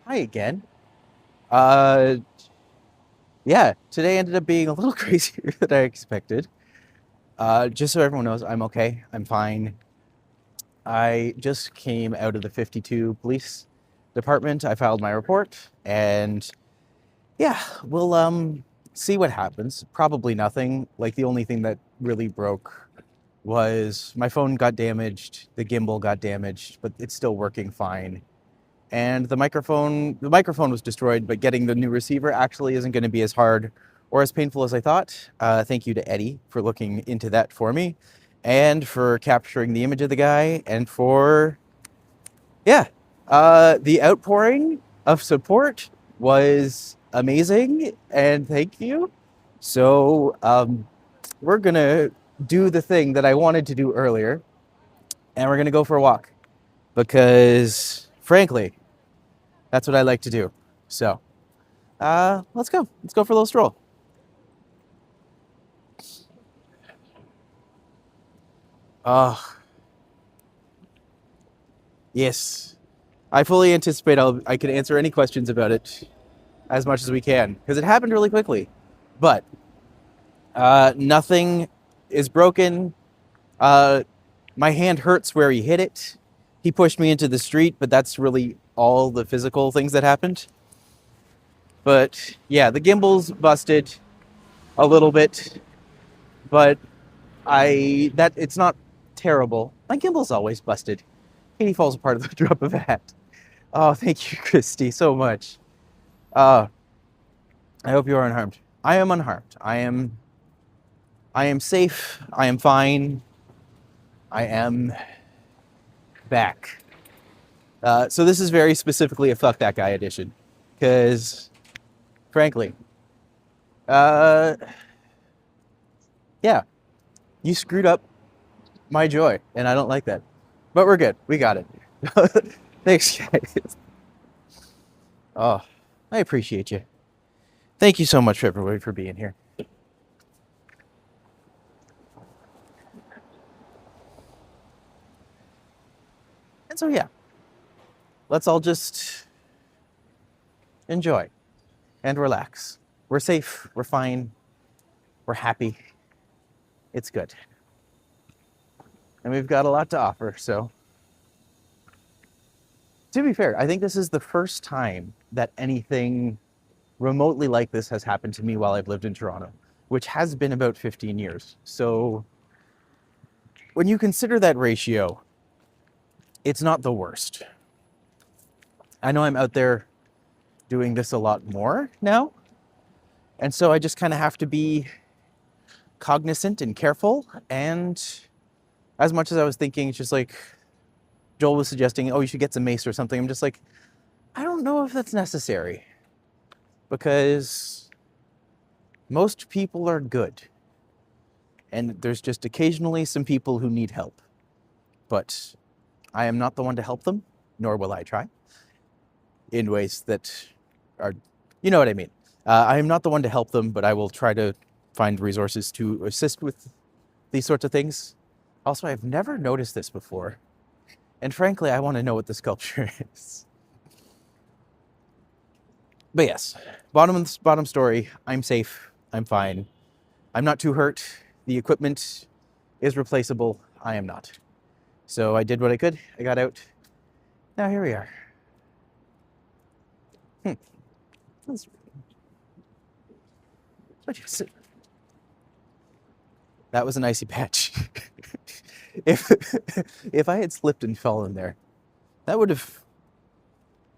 Hi again. Uh, yeah, today ended up being a little crazier than I expected. Just so everyone knows, I'm okay. I'm fine. I just came out of the 52 police department. I filed my report, and yeah, we'll see what happens. Probably nothing. Like the only thing that really broke was my phone got damaged, the gimbal got damaged, but it's still working fine. And the microphone was destroyed, but getting the new receiver actually isn't going to be as hard or as painful as I thought. Thank you to Eddie for looking into that for me, and for capturing the image of the guy, and for, yeah, the outpouring of support was amazing, and thank you. So we're gonna do the thing that I wanted to do earlier, and we're gonna go for a walk because, frankly, that's what I like to do. So, let's go. Let's go for a little stroll. Oh, yes. I fully anticipate I can answer any questions about it as much as we can because it happened really quickly. But nothing is broken. Uh, my hand hurts where he hit it. He pushed me into the street, but that's really all the physical things that happened. But yeah, the gimbal's busted a little bit, but I that it's not terrible. My gimbal's always busted. Katie falls apart at the drop of a hat. Oh, thank you, Christy, so much. Uh, I hope you are unharmed. I am unharmed. I am safe. I am fine. I am back. So this is very specifically a fuck that guy edition, because frankly, uh, yeah, you screwed up my joy, and I don't like that. But we're good. We got it. Thanks, guys. Oh, I appreciate you. Thank you so much, everybody, for being here. And so, yeah, let's all just enjoy and relax. We're safe. We're fine. We're happy. It's good. And we've got a lot to offer. So, to be fair, I think this is the first time that anything remotely like this has happened to me while I've lived in Toronto, which has been about 15 years. So, when you consider that ratio, it's not the worst. I know I'm out there doing this a lot more now, and so I just kind of have to be cognizant and careful. And as much as I was thinking, it's just like Joel was suggesting, oh, you should get some mace or something. I'm just like, I don't know if that's necessary, because most people are good. And there's just occasionally some people who need help. But I am not the one to help them, nor will I try, in ways that are, you know what I mean. I am not the one to help them, but I will try to find resources to assist with these sorts of things. Also, I've never noticed this before. And frankly, I want to know what the sculpture is. But yes, bottom story, I'm safe. I'm fine. I'm not too hurt. The equipment is replaceable. I am not. So I did what I could. I got out. Now here we are. That's, that was an icy patch. if if I had slipped and fallen there, that would have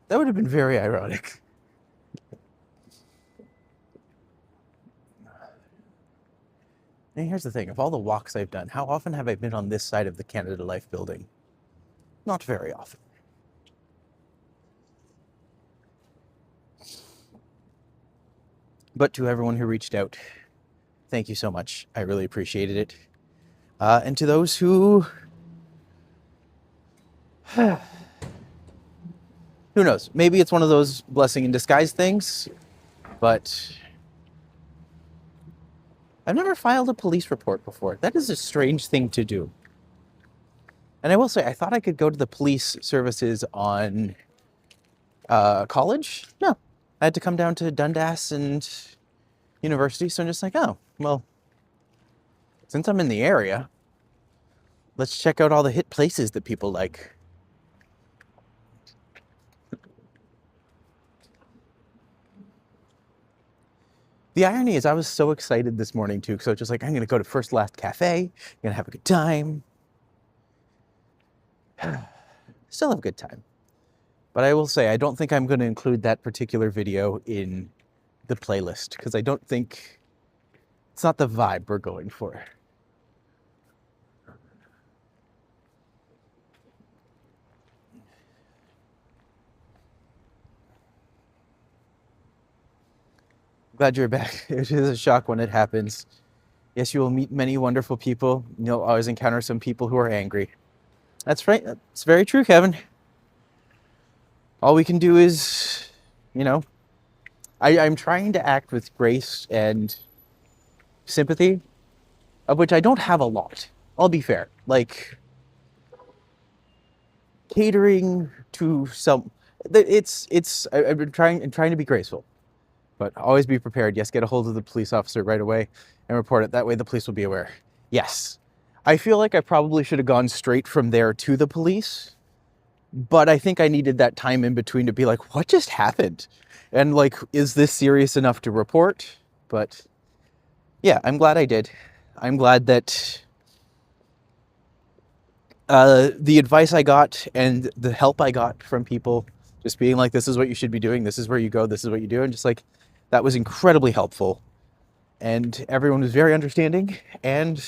been very ironic. And here's the thing, of all the walks I've done, how often have I been on this side of the Canada Life building? Not very often. But to everyone who reached out, thank you so much. I really appreciated it. And to those who... who knows? Maybe it's one of those blessing in disguise things, but I've never filed a police report before. That is a strange thing to do. And I will say, I thought I could go to the police services on College? No. I had to come down to Dundas and university, so I'm just like, oh, well, since I'm in the area, let's check out all the hit places that people like. The irony is I was so excited this morning too, because I was just like, I'm going to go to First Last Cafe, I'm going to have a good time. Still have a good time. But I will say, I don't think I'm going to include that particular video in the playlist, because I don't think it's not the vibe we're going for. Glad you're back. It is a shock when it happens. Yes, you will meet many wonderful people. You'll always encounter some people who are angry. That's right. That's very true, Kevin. All we can do is, you know, I'm trying to act with grace and sympathy, of which I don't have a lot. I'll be fair. Like, catering to some, I've been trying to be graceful, but always be prepared. Yes, get a hold of the police officer right away and report it. That way the police will be aware. Yes. I feel like I probably should have gone straight from there to the police, but I think I needed that time in between to be like, what just happened? And like, is this serious enough to report? But yeah, I'm glad I did. I'm glad that the advice I got and the help I got from people just being like, this is what you should be doing. This is where you go. This is what you do. And just like, that was incredibly helpful. And everyone was very understanding and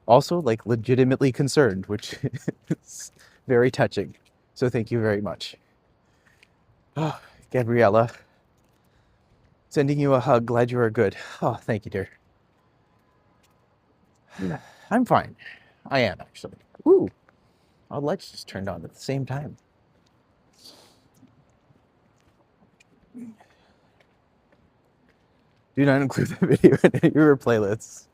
also like legitimately concerned, which is very touching. So thank you very much. Oh, Gabriella, sending you a hug. Glad you are good. Oh, thank you, dear. I'm fine. I am, actually. Ooh, our lights just turned on at the same time. Do not include the video in any of your playlists.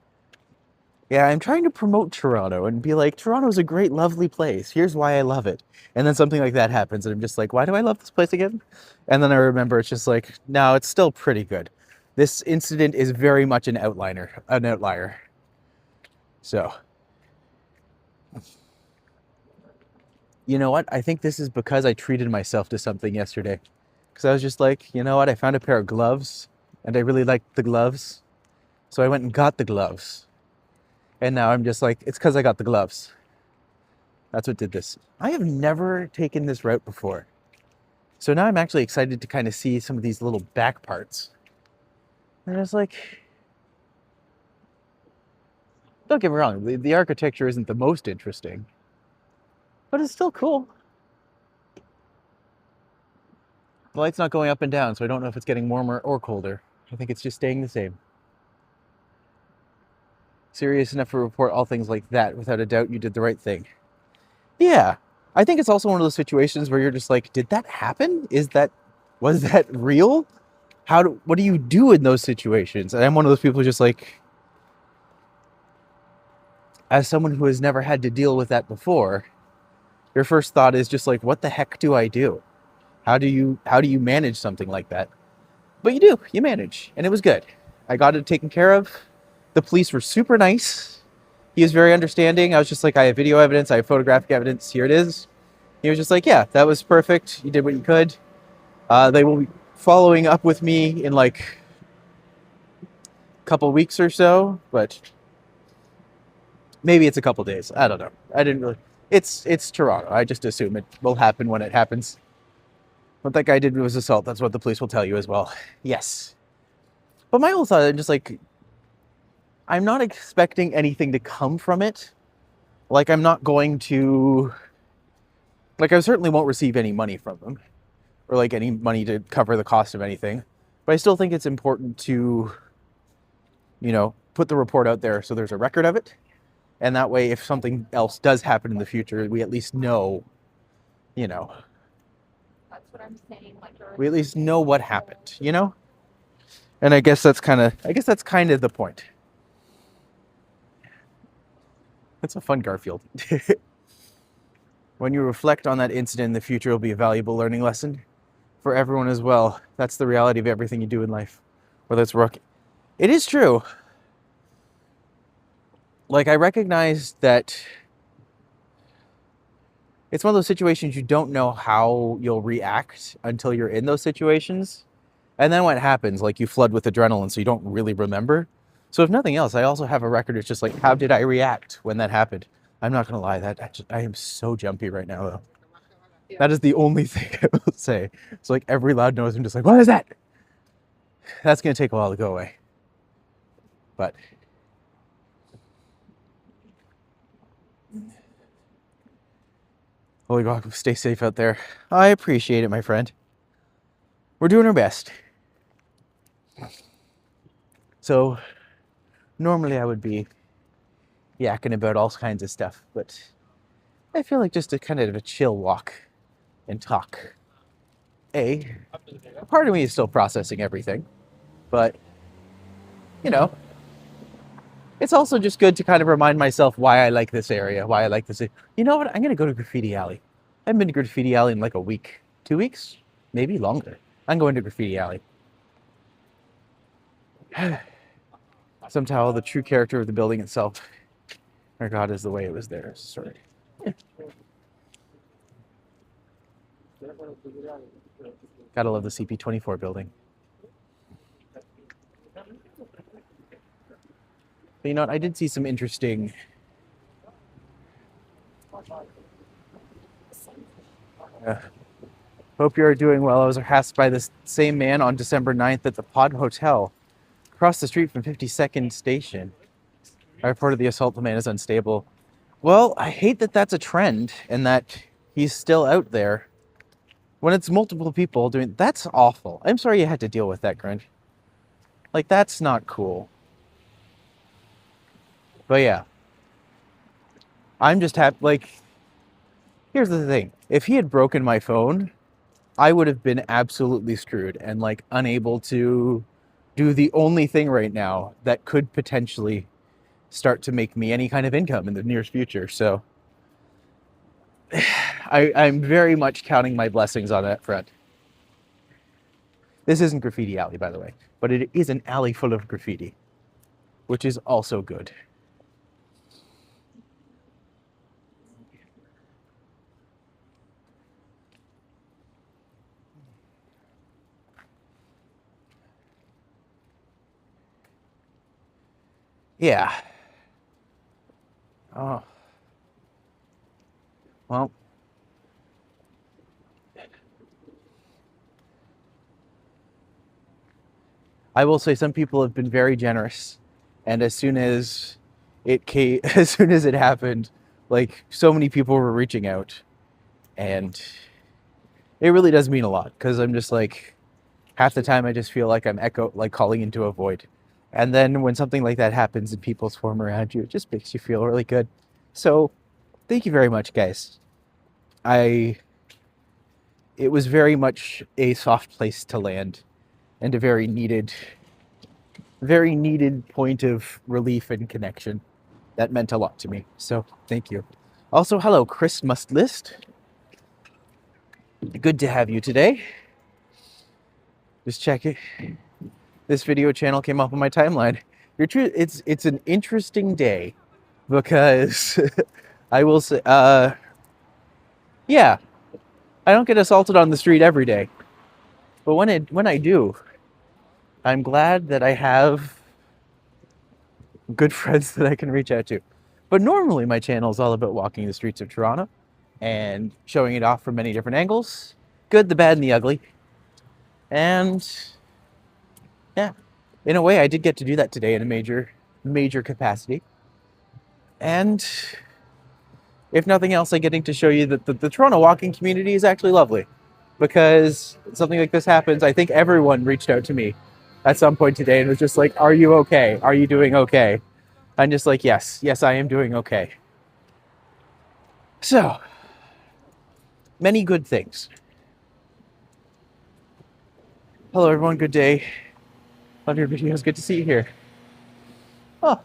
Yeah, I'm trying to promote Toronto and be like, Toronto's a great, lovely place. Here's why I love it. And then something like that happens, and I'm just like, why do I love this place again? And then I remember it's just like, no, it's still pretty good. This incident is very much an outlier. So, you know what? I think this is because I treated myself to something yesterday. Because I was just like, you know what? I found a pair of gloves, and I really liked the gloves. So I went and got the gloves. And now I'm just like, it's because I got the gloves. That's what did this. I have never taken this route before. So now I'm actually excited to kind of see some of these little back parts. And it's like, don't get me wrong, the architecture isn't the most interesting, but it's still cool. The light's not going up and down, so I don't know if it's getting warmer or colder. I think it's just staying the same. Serious enough to report all things like that. Without a doubt, you did the right thing. Yeah. I think it's also one of those situations where you're just like, did that happen? Was that real? What do you do in those situations? And I'm one of those people just like, as someone who has never had to deal with that before, your first thought is just like, what the heck do I do? How do you manage something like that? But you manage, and it was good. I got it taken care of. The police were super nice. He was very understanding. I was just like, I have video evidence, I have photographic evidence, here it is. He was just like, yeah, that was perfect. You did what you could. They will be following up with me in like a couple weeks or so, but maybe it's a couple days. I don't know. I didn't really. It's Toronto. I just assume it will happen when it happens. What that guy did was assault. That's what the police will tell you as well. Yes. But my whole thought, I'm just like, I'm not expecting anything to come from it. Like, I'm not going to, like, I certainly won't receive any money from them or like any money to cover the cost of anything. But I still think it's important to, put the report out there so there's a record of it. And that way, if something else does happen in the future, we at least know, That's what I'm saying. We at least know what happened, And I guess that's kind of the point. That's a fun Garfield. When you reflect on that incident in the future, it'll be a valuable learning lesson. for everyone as well. That's the reality of everything you do in life, whether it's work. It is true. Like, I recognize that it's one of those situations you don't know how you'll react until you're in those situations. And then what happens, like, you flood with adrenaline, so you don't really remember. So if nothing else, I also have a record. It's just like, how did I react when that happened? I'm not going to lie, I am so jumpy right now, though. That is the only thing I will say. It's like every loud noise, I'm just like, what is that? That's going to take a while to go away. But holy God, stay safe out there. I appreciate it, my friend. We're doing our best. So normally I would be yakking about all kinds of stuff, but I feel like just a kind of a chill walk and talk. A part of me is still processing everything, but you know, it's also just good to kind of remind myself why I like this area, why I like this. You know what? I'm going to go to Graffiti Alley. I haven't been to Graffiti Alley in like a week, 2 weeks, maybe longer. I'm going to Graffiti Alley. Somehow the true character of the building itself, or God, is the way it was there. Sorry. Gotta love the CP24 building. But you know what? I did see some interesting. Hope you are doing well. I was harassed by this same man on December 9th at the Pod Hotel, across the street from 52nd Station. I reported the assault. The man is unstable. Well, I hate that that's a trend and that he's still out there. When it's multiple people doing, that's awful. I'm sorry you had to deal with that, Grinch. Like, that's not cool. But yeah, I'm just happy. Like, here's the thing: if he had broken my phone, I would have been absolutely screwed and like unable to do the only thing right now that could potentially start to make me any kind of income in the nearest future. So I'm very much counting my blessings on that front. This isn't Graffiti Alley, by the way, but it is an alley full of graffiti, which is also good. Yeah. Oh. Well, I will say some people have been very generous, and as soon as it came, as soon as it happened, like so many people were reaching out, and it really does mean a lot because I'm just like half the time I just feel like I'm like calling into a void, and then when something like that happens and people swarm around you, it just makes you feel really good. So thank you very much, guys. I It was very much a soft place to land and a very needed point of relief and connection. That meant a lot to me. So thank you. Also, hello, Chris Mustlist. Good to have you today. Just check it. This video channel came up on my timeline. You're true. It's an interesting day because I will say, yeah, I don't get assaulted on the street every day, but when I do, I'm glad that I have good friends that I can reach out to. But normally my channel is all about walking the streets of Toronto and showing it off from many different angles. Good, the bad, and the ugly. And yeah, in a way I did get to do that today in a major capacity. And if nothing else, I'm getting to show you that the Toronto walking community is actually lovely. Because something like this happens, I think everyone reached out to me at some point today and was just like, are you okay? Are you doing okay? I'm just like, yes, I am doing okay. So, many good things. Hello, everyone. Good day. Love your videos. Good to see you here. Oh.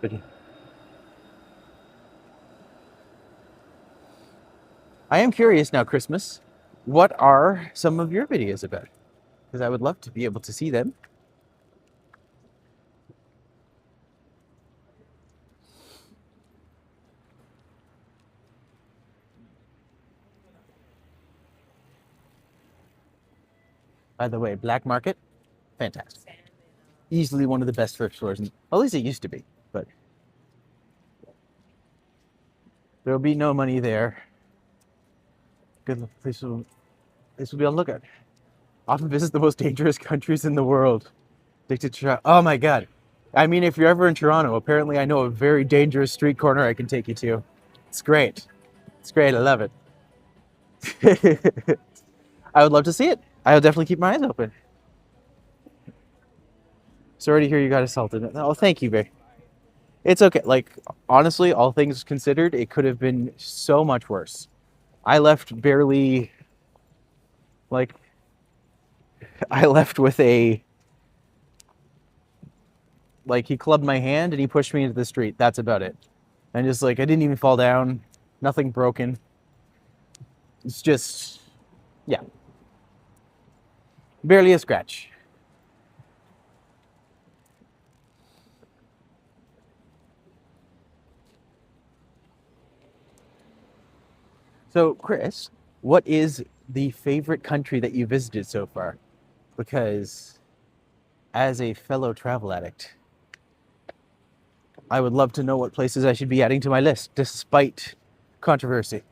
Good. I am curious now, Christmas. What are some of your videos about? Because I would love to be able to see them. By the way, Black Market, fantastic. Easily one of the best thrift stores. At least it used to be. But there'll be no money there. Good place will be on lookout. Often visit the most dangerous countries in the world. Addicted to travel. Oh my god. I mean, if you're ever in Toronto, apparently I know a very dangerous street corner I can take you to. It's great. It's great. I love it. I would love to see it. I'll definitely keep my eyes open. Sorry to hear you got assaulted. Oh, thank you, babe. It's okay. Like, honestly, all things considered, it could have been so much worse. I left barely, like, I left with a, like, he clubbed my hand and he pushed me into the street. That's about it. And just, like, I didn't even fall down. Nothing broken. It's just, yeah. Barely a scratch. So, Chris, what is the favorite country that you visited so far? Because as a fellow travel addict, I would love to know what places I should be adding to my list, despite controversy.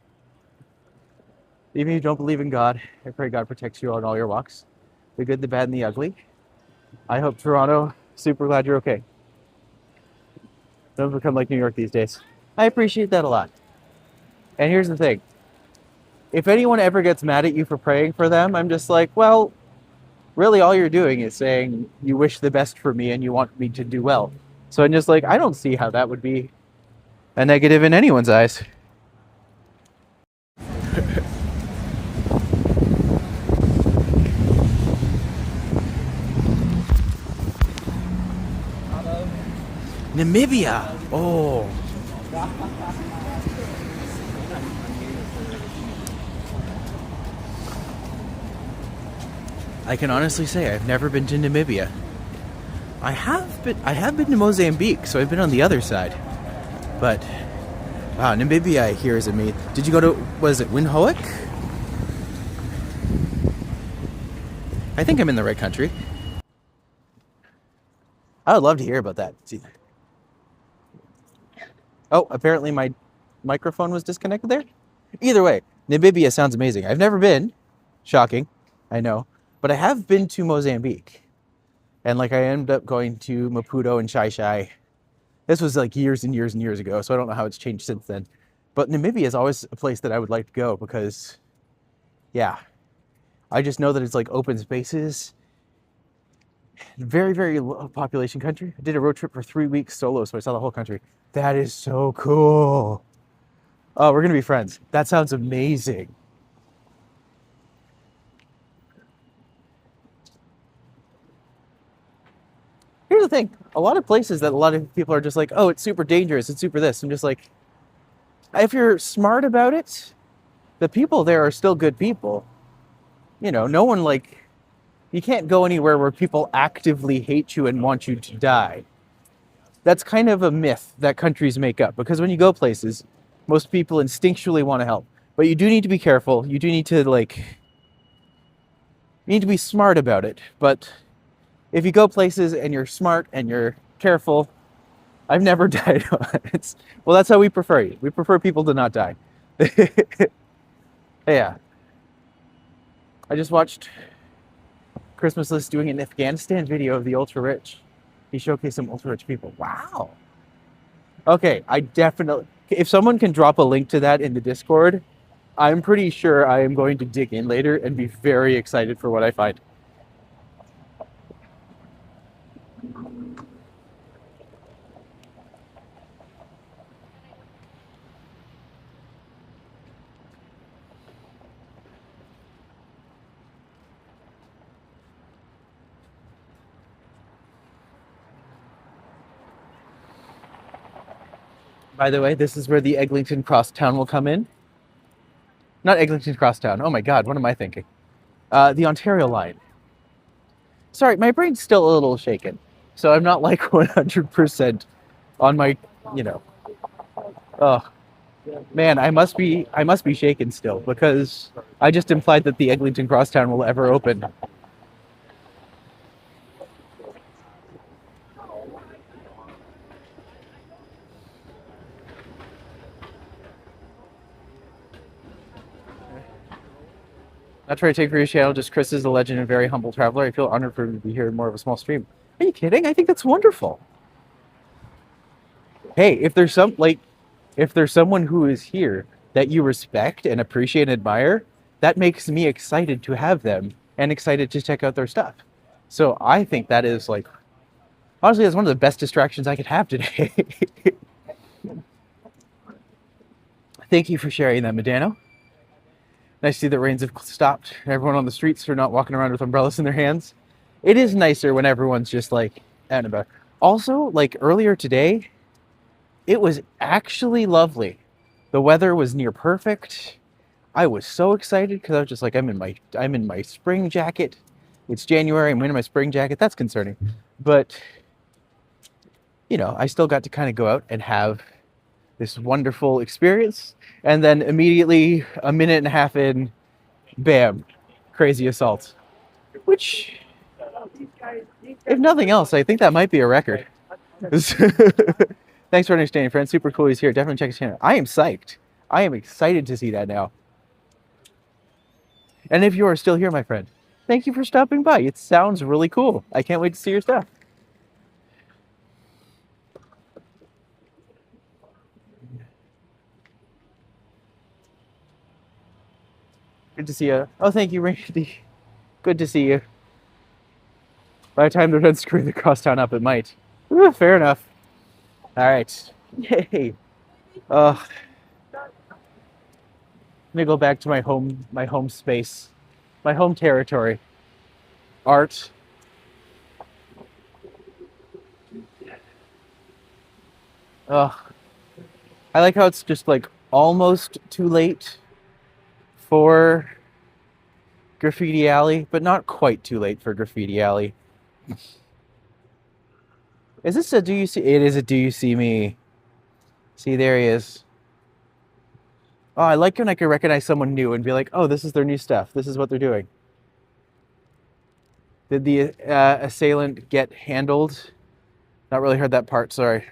Even if you don't believe in God, I pray God protects you on all your walks. The good, the bad, and the ugly. I hope Toronto, super glad you're okay. Don't become like New York these days. I appreciate that a lot. And here's the thing. If anyone ever gets mad at you for praying for them, I'm just like, well, really all you're doing is saying you wish the best for me and you want me to do well. So I'm just like, I don't see how that would be a negative in anyone's eyes. Namibia. Oh. I can honestly say I've never been to Namibia. I have been to Mozambique, so I've been on the other side. But wow, Namibia I hear is amazing. Did you go to, was it Windhoek? I think I'm in the right country. I would love to hear about that. Oh, apparently my microphone was disconnected there. Either way, Namibia sounds amazing. I've never been. Shocking, I know. But I have been to Mozambique. And like I ended up going to Maputo and Xai-Xai. This was like years and years and years ago, so I don't know how it's changed since then. But Namibia is always a place that I would like to go because, yeah, I just know that it's like open spaces. Very, very low population country. I did a road trip for 3 weeks solo, so I saw the whole country. That is so cool. Oh, we're gonna be friends. That sounds amazing. Here's the thing. A lot of places that a lot of people are just like, oh, it's super dangerous. It's super this. I'm just like, if you're smart about it, the people there are still good people. You know, no one like, you can't go anywhere where people actively hate you and want you to die. That's kind of a myth that countries make up because when you go places, most people instinctually want to help. But you do need to be careful. You do need to like, you need to be smart about it. But if you go places and you're smart and you're careful, I've never died. Well, that's how we prefer you. We prefer people to not die. Yeah. I just watched Christmas List doing an Afghanistan video of the ultra rich. He showcased some ultra rich people. Wow. Okay, I definitely, if someone can drop a link to that in the Discord, I'm pretty sure I am going to dig in later and be very excited for what I find. By the way, this is where the Eglinton Crosstown will come in. Not Eglinton Crosstown. Oh my God, what am I thinking? The Ontario line. Sorry, my brain's still a little shaken, so I'm not like 100% on my, you know. Oh man, I must be shaken still because I just implied that the Eglinton Crosstown will ever open. Not trying to take for your channel, just Chris is a legend and very humble traveler. I feel honored for him to be here in more of a small stream. Are you kidding? I think that's wonderful. Hey, if there's someone who is here that you respect and appreciate and admire, that makes me excited to have them and excited to check out their stuff. So I think that is like, honestly, that's one of the best distractions I could have today. Thank you for sharing that, Medano. Nice to see that rains have stopped. Everyone on the streets are not walking around with umbrellas in their hands. It is nicer when everyone's just like out and about. Also, like earlier today, it was actually lovely. The weather was near perfect. I was so excited because I was just like, I'm in my spring jacket. It's January. I'm wearing my spring jacket. That's concerning, but you know, I still got to kind of go out and have this wonderful experience. And then immediately, a minute and a half in, bam, crazy assault. Which, if nothing else, I think that might be a record. Thanks for understanding, friend. Super cool he's here. Definitely check his channel. I am psyched. I am excited to see that now. And if you are still here, my friend, thank you for stopping by. It sounds really cool. I can't wait to see your stuff. Good to see you. Oh, thank you, Randy. Good to see you. By the time they're done screwing the crosstown up, it might. Fair enough. All right. Yay. Let me go back to my home space, my home territory. Art. Ugh. I like how it's just like almost too late for Graffiti Alley, but not quite too late for Graffiti Alley. Is this a do you see? It is a do you see me? See, there he is. Oh, I like when I can recognize someone new and be like, oh, this is their new stuff. This is what they're doing. Did the assailant get handled? Not really heard that part, sorry.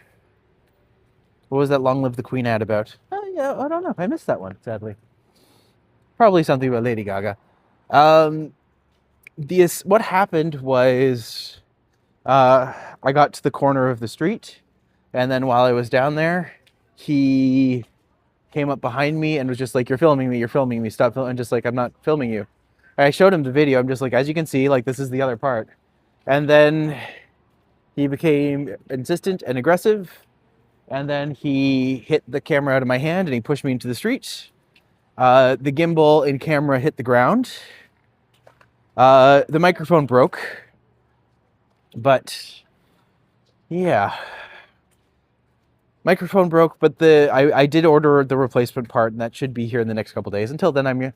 What was that Long Live the Queen ad about? Oh, yeah, I don't know. I missed that one, sadly. Probably something about Lady Gaga. What happened was I got to the corner of the street, and then while I was down there, he came up behind me and was just like, you're filming me, stop filming. And just like, I'm not filming you. And I showed him the video. I'm just like, as you can see, like, this is the other part. And then he became insistent and aggressive. And then he hit the camera out of my hand and he pushed me into the street. The gimbal in camera hit the ground. The microphone broke. But yeah, microphone broke, but I did order the replacement part and that should be here in the next couple days. Until then,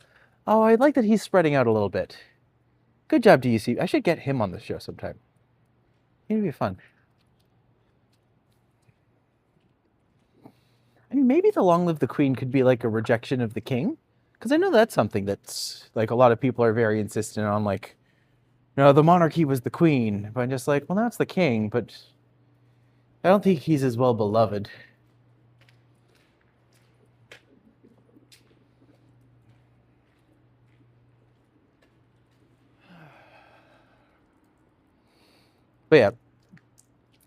oh, I like that he's spreading out a little bit. Good job, DUC. I should get him on the show sometime. It'd be fun. I mean, maybe the Long Live the Queen could be like a rejection of the king. Because I know that's something that's, like, a lot of people are very insistent on, like, no, the monarchy was the queen. But I'm just like, well, now it's the king, but I don't think he's as well beloved. But yeah,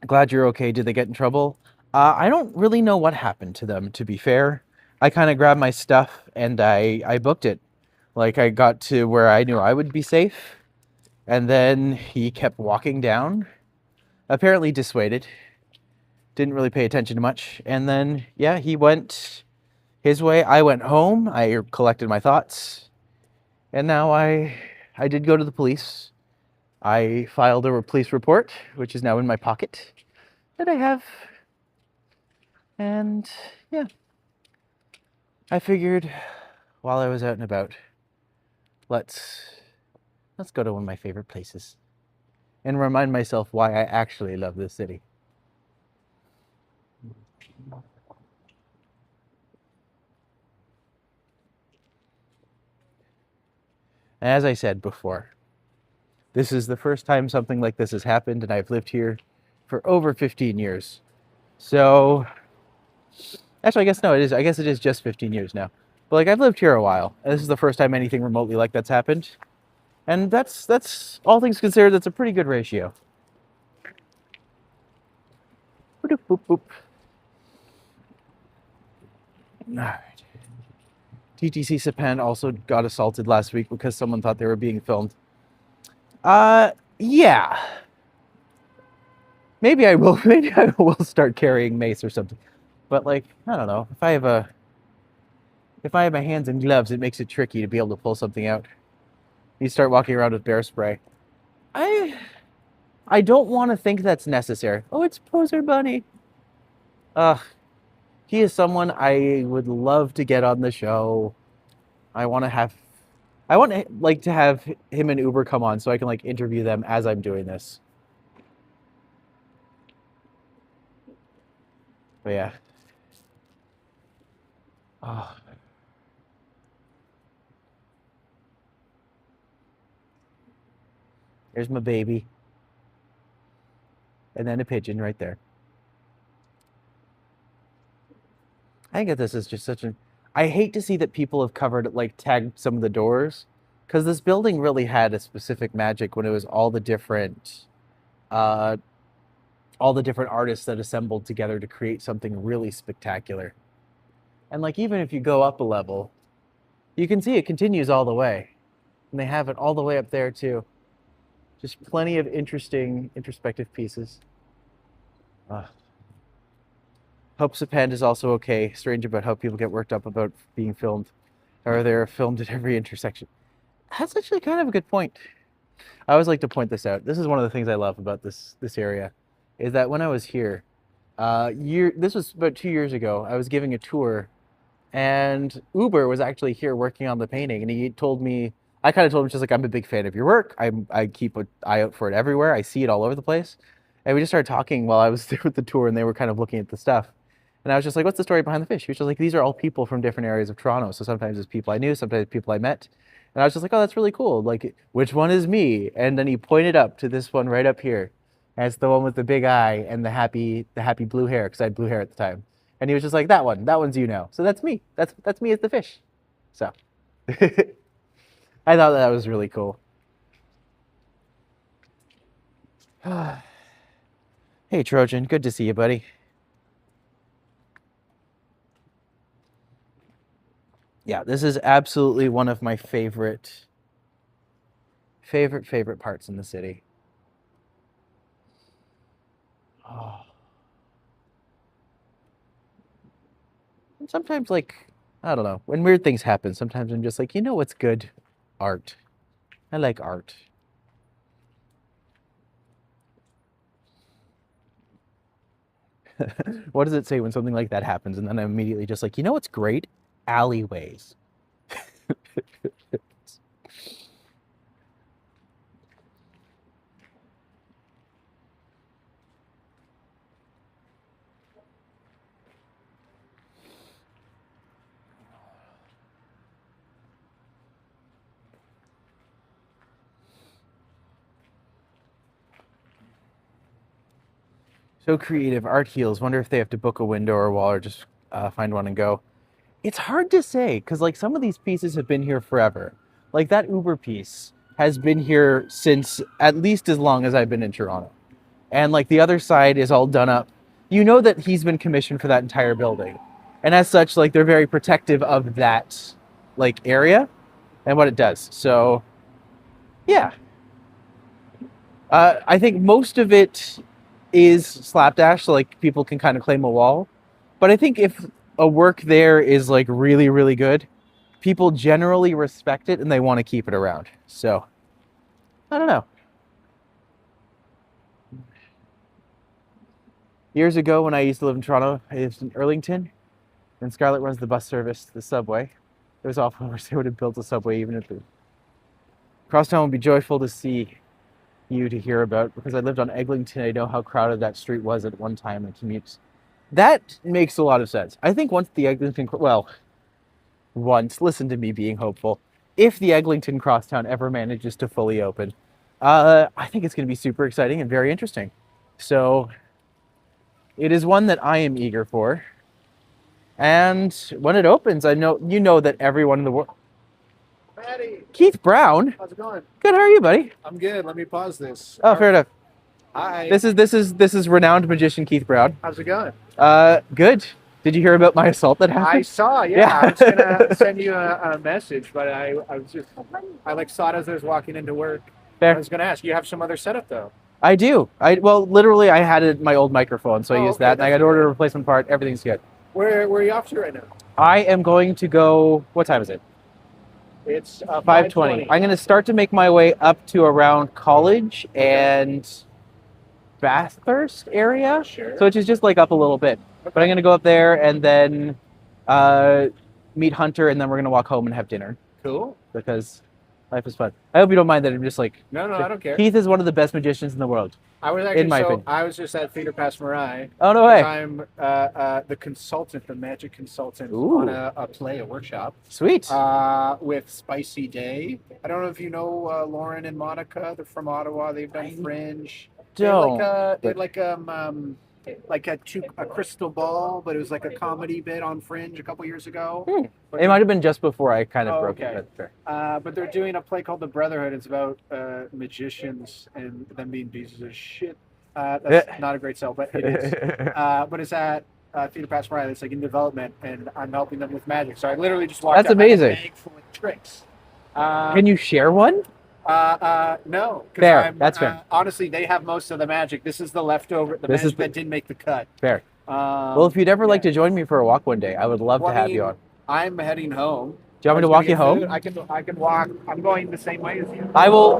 glad you're okay. Did they get in trouble? I don't really know what happened to them, to be fair. I kind of grabbed my stuff and I booked it. Like, I got to where I knew I would be safe. And then he kept walking down. Apparently dissuaded. Didn't really pay attention to much. And then, yeah, he went his way. I went home. I collected my thoughts. And now I did go to the police. I filed a police report, which is now in my pocket, that I have. And yeah, I figured, while I was out and about, let's go to one of my favorite places and remind myself why I actually love this city. As I said before, this is the first time something like this has happened, and I've lived here for over 15 years. So, actually, I guess no, it is. I guess it is just 15 years now. But like, I've lived here a while, and this is the first time anything remotely like that's happened. And that's all things considered, that's a pretty good ratio. Boop, boop, boop. All right. TTC Sapan also got assaulted last week because someone thought they were being filmed. Yeah. Maybe I will. Maybe I will start carrying mace or something. But like, I don't know. If I have my hands in gloves, it makes it tricky to be able to pull something out. You start walking around with bear spray. I don't want to think that's necessary. Oh, it's Poser Bunny. He is someone I would love to get on the show. I want like to have him and Uber come on so I can like interview them as I'm doing this. But yeah. Oh. There's my baby. And then a pigeon right there. I think that this is just such an... I hate to see that people have covered, like, tagged some of the doors, because this building really had a specific magic when it was all the different artists that assembled together to create something really spectacular. And like, even if you go up a level, you can see it continues all the way. And they have it all the way up there too. Just plenty of interesting, introspective pieces. Hope Sapand is also okay. Strange about how people get worked up about being filmed. Or they're filmed at every intersection. That's actually kind of a good point. I always like to point this out. This is one of the things I love about this area, is that when I was here, this was about 2 years ago, I was giving a tour, and Uber was actually here working on the painting, and he told me, I kind of told him just like, I'm a big fan of your work. I keep an eye out for it everywhere. I see it all over the place. And we just started talking while I was there with the tour, and they were kind of looking at the stuff. And I was just like, what's the story behind the fish? He was just like, these are all people from different areas of Toronto. So sometimes it's people I knew, sometimes people I met. And I was just like, oh, that's really cool. Like, which one is me? And then he pointed up to this one right up here. And it's the one with the big eye and the happy blue hair, because I had blue hair at the time. And he was just like, that one's you now. So that's me. That's me as the fish. So I thought that was really cool. Hey, Trojan, good to see you, buddy. Yeah, this is absolutely one of my favorite parts in the city. Oh. And sometimes, like, I don't know, when weird things happen, sometimes I'm just like, you know what's good? Art. I like art. What does it say when something like that happens? And then I'm immediately just like, you know what's great? Alleyways. So creative. Art heals. Wonder if they have to book a window or a wall or just find one and go. It's hard to say, because like some of these pieces have been here forever. Like that Uber piece has been here since at least as long as I've been in Toronto. And like the other side is all done up. You know that he's been commissioned for that entire building. And as such, like they're very protective of that like area and what it does. So yeah. I think most of it is slapdash, so like people can kind of claim a wall. But I think if a work there is like really, really good, people generally respect it and they want to keep it around. So I don't know. Years ago when I used to live in Toronto, I lived in Irlington, and Scarlett runs the bus service, the subway. It was awful. I wish they would have built a subway, even if the Crosstown would be joyful to see you, to hear about, because I lived on Eglinton. I know how crowded that street was at one time and commutes. That makes a lot of sense. I think once the Eglinton, listen to me being hopeful. If the Eglinton Crosstown ever manages to fully open, I think it's going to be super exciting and very interesting. So it is one that I am eager for. And when it opens, I know you know that everyone in the world. Matti, Keith Brown. how's it going? Good. How are you, buddy? I'm good. Let me pause this. Oh, fair enough. Hi. This is renowned magician Keith Brown. How's it going? Good. Did you hear about my assault that happened? I saw. Yeah. I was gonna send you a message, but I was just saw it as I was walking into work. Fair. I was gonna ask. You have some other setup though. I do. Literally, I had my old microphone, so I used Okay, that, and I got that's to order a good. replacement part. Everything's good. Where are you off to right now? I am going to go. What time is it? It's 5:20. I'm going to start to make my way up to around College and Bathurst area, Sure. so which is just like up a little bit. But I'm going to go up there and then meet Hunter, and then we're going to walk home and have dinner Cool. because life is fun. I hope you don't mind that I'm just like. No, I don't care. Keith is one of the best magicians in the world. I was actually in my opinion. I was just at Theater Pass Marai. Oh, no way. I'm the consultant, the magic consultant Ooh. on a workshop. Sweet. With Spicy Day. I don't know if you know Lauren and Monica. They're from Ottawa. They've done Fringe. Don't. They like a crystal ball, but it was like a comedy bit on Fringe a couple years ago. But It might have been just before I kind of Oh, broke okay. it. But fair. but they're doing a play called The Brotherhood. It's about magicians and them being pieces of shit. That's not a great sell, but it is. But it's at Theater Pass Marai. It's like in development, and I'm helping them with magic. So I literally just walked. That's out, I have a amazing. bag full of tricks. Can you share one? No. 'Cause Fair, that's fair. Honestly, they have most of the magic. This is the leftover. The This is magic that didn't make the cut. Fair. Well, if you'd ever like to join me for a walk one day, I would love to have you on. I'm heading home. Do you want me to walk you home? I can walk. I'm going the same way as you. I will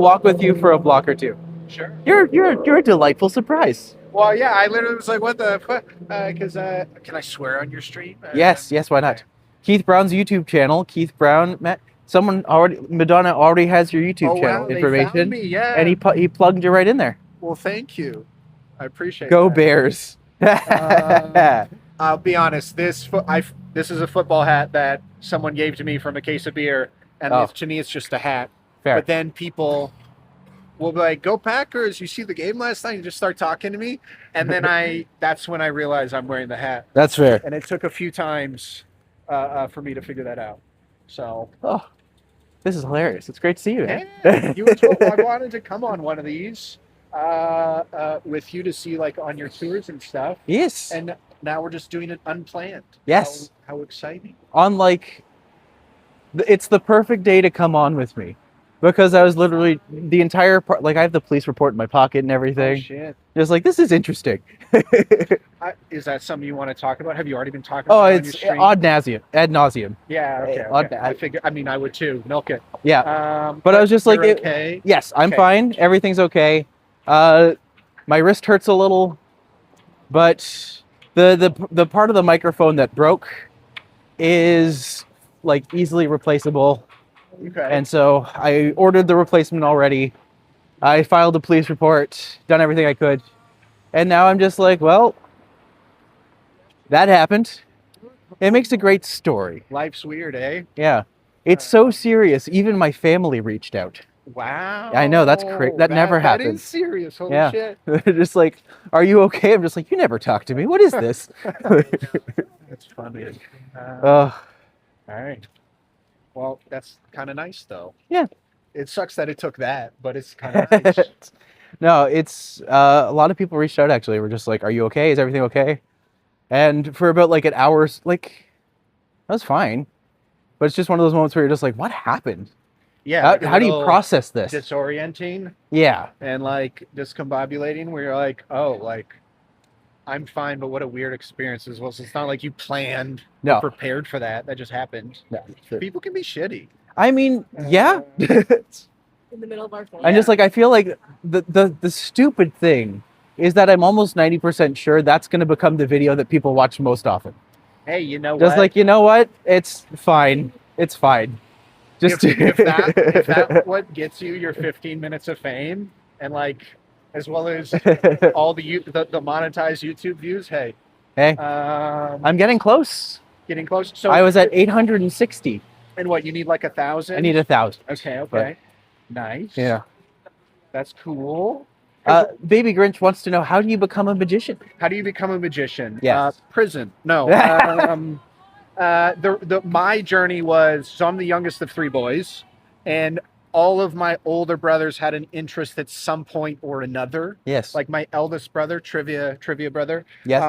walk with you for a block or two. Sure. You're a delightful surprise. Well, yeah. I literally was like, "What the fuck?" Because can I swear on your stream? Yes, why not? Keith Brown's YouTube channel, Keith Brown. Madonna already has your YouTube channel They information, found me, yeah. and he plugged you right in there. Well, thank you. I appreciate. Go that. Bears! I'll be honest. This is a football hat that someone gave to me from a case of beer, and to me, it's just a hat. Fair. But then people will be like, "Go Packers! You see the game last night?" And just start talking to me, and then that's when I realize I'm wearing the hat. That's fair. And it took a few times for me to figure that out. So. Oh, this is hilarious. It's great to see you. Yeah, you as well. I wanted to come on one of these with you to see like on your tours and stuff. Yes. And now we're just doing it unplanned. Yes. How exciting. It's the perfect day to come on with me, because I was literally the entire part. Like I have the police report in my pocket and everything. Oh, shit. Just like, this is interesting. Is that something you want to talk about? Have you already been talking Oh, about it on it's your stream? ad nauseum. Yeah, okay. Ad- I figure. I mean, I would too. Milk it. Yeah. But I was just like, you're okay. Yes, I'm Okay. fine. Everything's okay. My wrist hurts a little, but the part of the microphone that broke is like easily replaceable. Okay. And so I ordered the replacement already. I filed a police report, done everything I could. And now I'm just like, well, that happened. It makes a great story. Life's weird, eh? Yeah. It's so serious. Even my family reached out. Wow. I know, that's crazy. That never That happens. is serious. Holy Yeah. shit. They're just like, are you okay? I'm just like, you never talk to me. What is this? That's funny. Ugh. All right. Well, that's kind of nice, though. Yeah. It sucks that it took that, but it's kind of nice. No, it's a lot of people reached out actually. We're just like, are you okay? Is everything okay? And for about like an hour, like, that was fine. But it's just one of those moments where you're just like, what happened? Yeah. How, like a how do you little process this? Disorienting Yeah. and like discombobulating, where you're like, oh, like, I'm fine, but what a weird experience as well. So it's not like you planned No. or prepared for that. That just happened. No. People can be shitty. I mean, yeah. In the middle of our thing. And just like, I feel like the stupid thing is that I'm almost 90% sure that's going to become the video that people watch most often. hey, you know Just what? like, you know what? It's fine. It's fine. Just if that what gets you your 15 minutes of fame, and like as well as all the monetized YouTube views, hey, Hey, um, I'm getting close. getting close. So I was at 860. and what you need like 1,000? I need 1,000. Okay, but- nice. Yeah. That's cool. Baby Grinch wants to know, how do you become a magician? How do you become a magician? Yes. Prison. No. My journey was, so I'm the youngest of 3 boys, and all of my older brothers had an interest at some point or another. Yes. Like my eldest brother, trivia brother. Yes.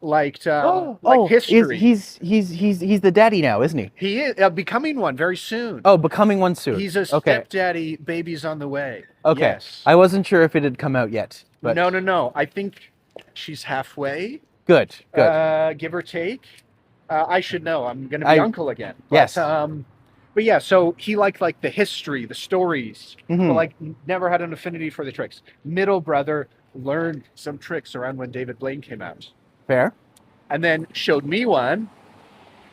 Liked oh, history. He's the daddy now, isn't he? He is becoming one very soon. Oh, becoming one soon. He's a stepdaddy. Baby's on the way. Okay. Yes. I wasn't sure if it had come out yet. But No. I think she's halfway. Good. Good. Give or take. I should know. I'm going to be uncle again. But, Yes. But yeah, so he liked like the history, the stories, Mhm. but like never had an affinity for the tricks. Middle brother learned some tricks around when David Blaine came out, Fair. and then showed me one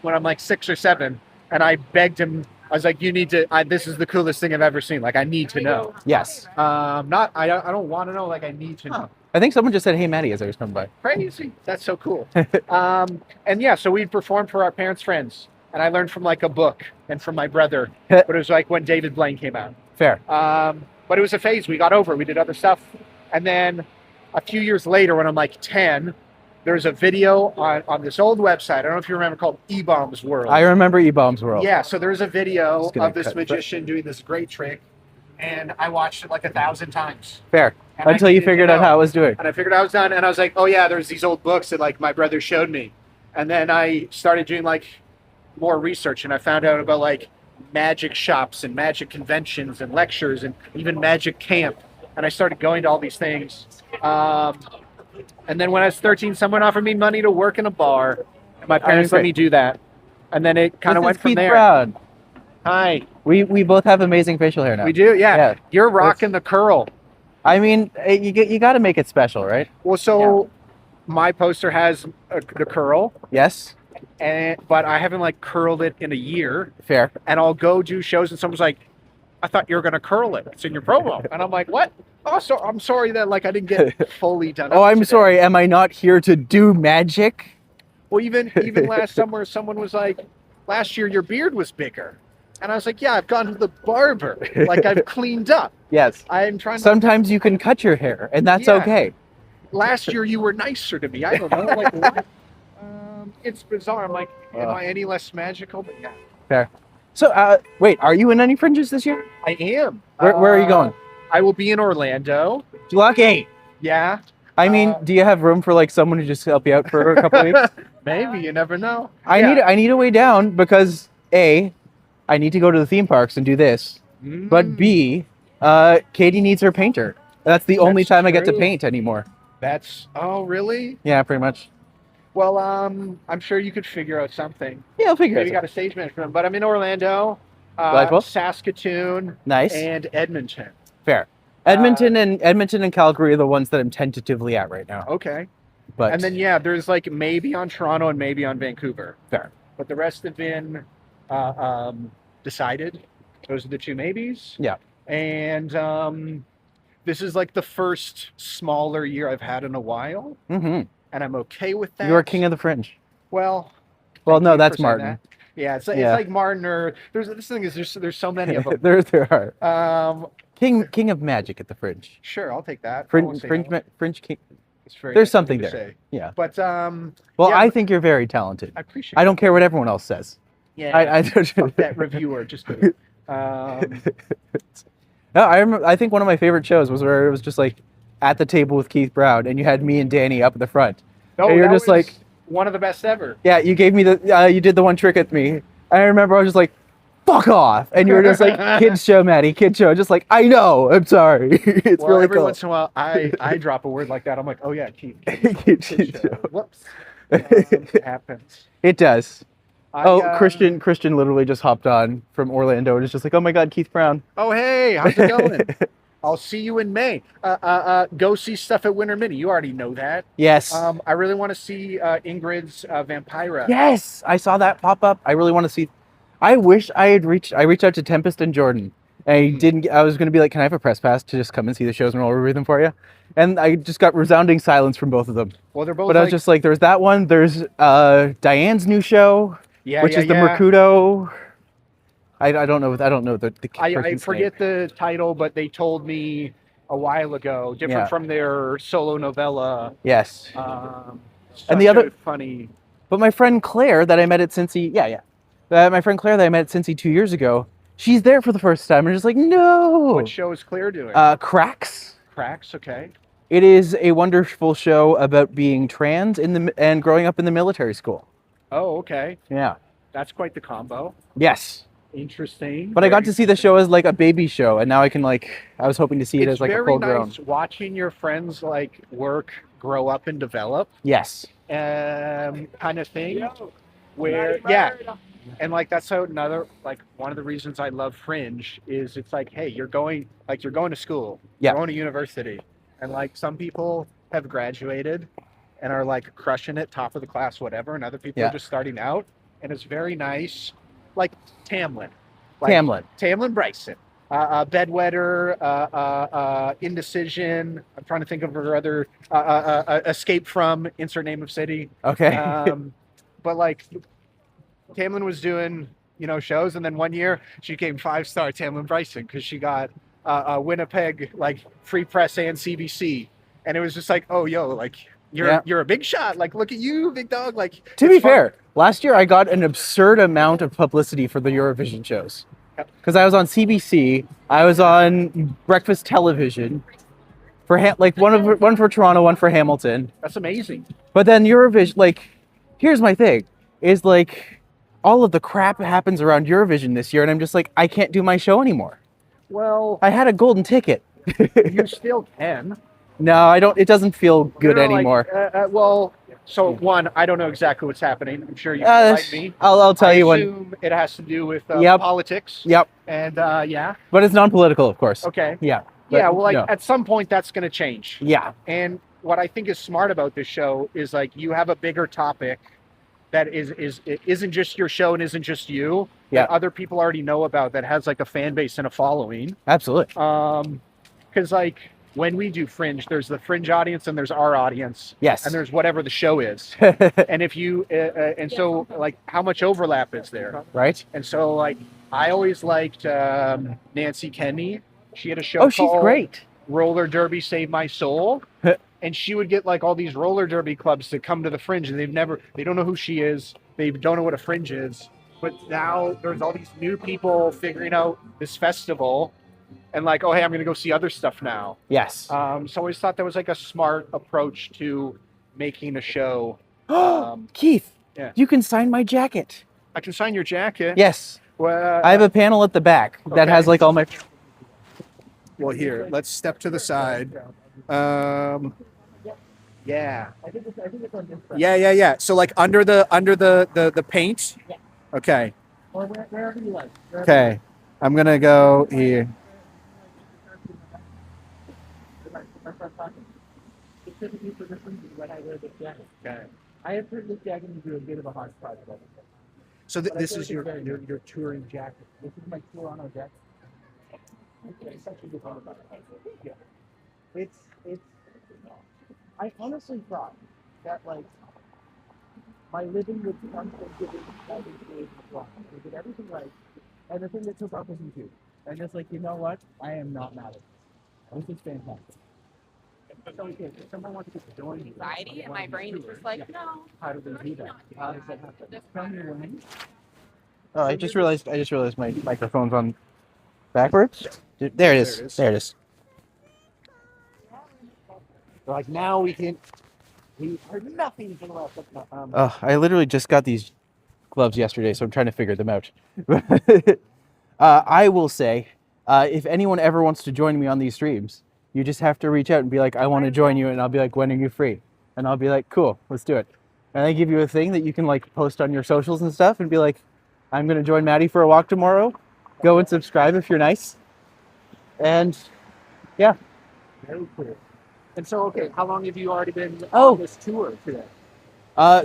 when I'm like 6 or 7, and I begged him. I was like, "You need to. This is the coolest thing I've ever seen. Like, I need to know." Yes. I don't want to know. Like, I need to know. I think someone just said, "Hey, Maddie," as I was coming by. Crazy. That's so cool. And yeah, so we performed for our parents' friends, and I learned from like a book and from my brother. But it was like when David Blaine came out. Fair. But it was a phase we got over. We did other stuff, and then a few years later, when I'm like 10, there's a video on this old website. I don't know if you remember, called E-Bombs World. I remember E-Bombs World. Yeah. So there's a video Just gonna of this cut magician doing this great trick, and I watched it like 1,000 times. Fair. And I Until you needed to figured out know. how it was doing. And I figured I was done, and I was like, oh yeah, there's these old books that like my brother showed me. And then I started doing like more research, and I found out about like magic shops and magic conventions and lectures and even magic camp. And I started going to all these things. And then when I was 13, someone offered me money to work in a bar, and my parents let me do that. And then it kind of went from Keith there. Brown. Hi. We both have amazing facial hair now. We do, yeah. Yeah. You're rocking the curl. I mean, you got to make it special, right? Well, so my poster has the curl, Yes. but I haven't like curled it in a year. Fair. And I'll go do shows, and someone's like, I thought you were going to curl it. It's in your promo. And I'm like, what? Oh, so I'm sorry that like I didn't get fully done. Oh, up I'm today. sorry. Am I not here to do magic? Well, even last summer, someone was like, last year your beard was bigger. And I was like, yeah, I've gone to the barber. Like, I've cleaned up. Yes. I'm trying to... Sometimes you can cut your hair, and that's Yeah. okay. Last year you were nicer to me. I don't know. Like, what? It's bizarre. I'm like, am I any less magical? But yeah, Fair. So, wait, are you in any fringes this year? I am. Where are you going? I will be in Orlando. Lucky. Yeah. I mean, do you have room for like someone to just help you out for a couple of weeks? Maybe. You never know. I need a way down because A, I need to go to the theme parks and do this. But B, Katie needs her painter. That's the only time I get to true. paint anymore. Oh, really? Yeah, pretty much. Well, I'm sure you could figure out something. Yeah, I'll figure Maybe it got out. a stage management, but I'm in Orlando, Delightful. Saskatoon, Nice. and Edmonton. Fair. Edmonton and Calgary are the ones that I'm tentatively at right now. Okay. But And then yeah, there's like maybe on Toronto and maybe on Vancouver. fair. But the rest have been decided. Those are the 2 maybes. Yeah. And this is like the first smaller year I've had in a while, Mm-hmm. and I'm okay with that. You're king of the fringe. Well, Well, thank no, you that's for saying Martin. that. Yeah, it's Yeah. like Martin, or this thing is there's so many of them. there are. Um, King of magic at the fringe. sure, I'll take that. I won't Fringe say no. Fringe king. It's very There's nice of something you to there. say. Yeah. But Well, yeah, I think you're very talented. I appreciate. I don't care what everyone else says. Yeah, I fuck that reviewer. Just kidding. No, I remember. I think one of my favorite shows was where it was just like at the table with Keith Brown, and you had me and Danny up at the front. No, And you're that just was like, one of the best ever. yeah, you gave me the, you did the one trick at me. I remember I was just like, fuck off, and you were just like, kids show, Maddie, kids show. Just like, I know, I'm sorry. It's Well, really every cool. once in a while, I drop a word like that. I'm like, oh yeah, Keith. Kids Kid show. show. Whoops. It happens. It does. I, Christian literally just hopped on from Orlando and is just like, oh my God, Keith Brown. Oh hey, how's it going? I'll see you in May. Go see stuff at Winter Mini. You already know that. Yes. I really want to see Ingrid's Vampira. Yes, I saw that pop up. I really want to see. I wish I had reached. I reached out to Tempest and Jordan. And I didn't. I was going to be like, "Can I have a press pass to just come and see the shows and roll over them for you?" And I just got resounding silence from both of them. Well, they're both. But I was just like, "There's that one. There's Diane's new show, which is the Mercudo." I don't know. I don't know the I forget the title, but they told me a while ago, different from their solo novella. Yes. And the other funny. But my friend Claire that I met at Cincy, my friend Claire that I met at Cincy 2 years ago, she's there for the first time, and just like, no. What show is Claire doing? Cracks. Cracks, okay. It is a wonderful show about being trans and growing up in the military school. Oh, okay. Yeah. That's quite the combo. Yes. Interesting. But I got to see the show as like a baby show, and now I can I was hoping to see it as like a full grown. It's very nice watching your friends like work, grow up, and develop. Yes. Kind of thing. Where and like that's how one of the reasons I love Fringe is it's like, hey, you're going to school, you're going to university, and like some people have graduated and are like crushing it, top of the class, whatever, and other people are just starting out, and it's very nice. Like Tamlin Bryson, Bedwetter, Indecision. I'm trying to think of her other Escape from, insert name of city. Okay. But like Tamlin was doing shows, and then one year she became 5-star Tamlin Bryson because she got Winnipeg like Free Press and CBC, and it was just like, oh yo, like you're a big shot, like look at you, big dog. Like to be fair, last year I got an absurd amount of publicity for the Eurovision shows because I was on CBC, I was on breakfast television for one for Toronto, one for Hamilton. That's amazing. But then Eurovision, here's my thing, is all of the crap that happens around Eurovision this year, and I'm just like, I can't do my show anymore. Well, I had a golden ticket. You still can. No, I don't. It doesn't feel good anymore. So one, I don't know exactly what's happening. I'm sure you can like me. I'll tell you when. I assume it has to do with politics. Yep. And But it's non-political, of course. Okay. Yeah. At some point that's going to change. Yeah. And what I think is smart about this show is you have a bigger topic that isn't just your show and isn't just you. Yeah. That other people already know about, that has a fan base and a following. Absolutely. Because when we do Fringe, there's the Fringe audience and there's our audience. Yes. And there's whatever the show is. And if you, so how much overlap is there? Right. And so I always liked Nancy Kenny. She had a show called she's great. Roller Derby Save My Soul. And she would get all these roller derby clubs to come to the Fringe, and they don't know who she is. They don't know what a Fringe is. But now there's all these new people figuring out this festival. And oh, hey, I'm going to go see other stuff now. Yes. So I always thought that was a smart approach to making a show. Keith, you can sign my jacket. I can sign your jacket? Yes. Well, I have a panel at the back that has all my... Well, here, let's step to the side. Yeah. Yeah. So under the paint? Yeah. Okay. Or wherever you like. Okay. I'm going to go here. Specifically for this one, when I wear this jacket. Okay. I have turned this jacket into a bit of a hodgepodge. So this is your touring jacket. This is my TOURonno jacket. It's such a good one about it. Yeah. It's. I honestly thought that my living would come from giving everything wrong. We did everything right, and the thing that took off was you too. And it's you know what? I am not mad at this. This is fantastic. So if someone wants to join you, anxiety, and my brain is just no. How do they do that? How does that happen? Tell me when. Oh, I just realized my microphone's on backwards. There it is. There it is. Now we heard nothing for the last. Oh, I literally just got these gloves yesterday, so I'm trying to figure them out. I will say, if anyone ever wants to join me on these streams, you just have to reach out and be like, I want to join you, and I'll be like, when are you free? And I'll be like, cool, let's do it. And I give you a thing that you can post on your socials and stuff, and be like, I'm going to join Matti for a walk tomorrow. Go and subscribe if you're nice. And Yeah. Very cool. And so, okay, how long have you already been Oh. on this tour today?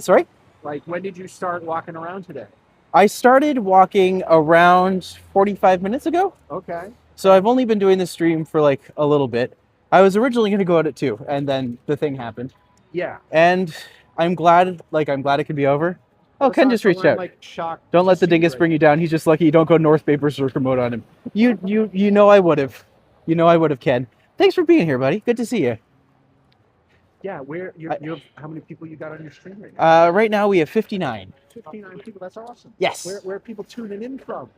Sorry? Like, when did you start walking around today? I started walking around 45 minutes ago. Okay. So I've only been doing this stream for like a little bit. I was originally going to go at it too, and then the thing happened. Yeah. And I'm glad it could be over. Oh, Ken just reached out. Like shocked. Don't let to the see dingus right bring you down. He's just lucky you don't go North Bay Berserk remote on him. You know I would have. You know I would have, Ken. Thanks for being here, buddy. Good to see you. Yeah, where you have how many people you got on your stream right now? Right now we have 59. 59 people. That's awesome. Yes. Where are people tuning in from?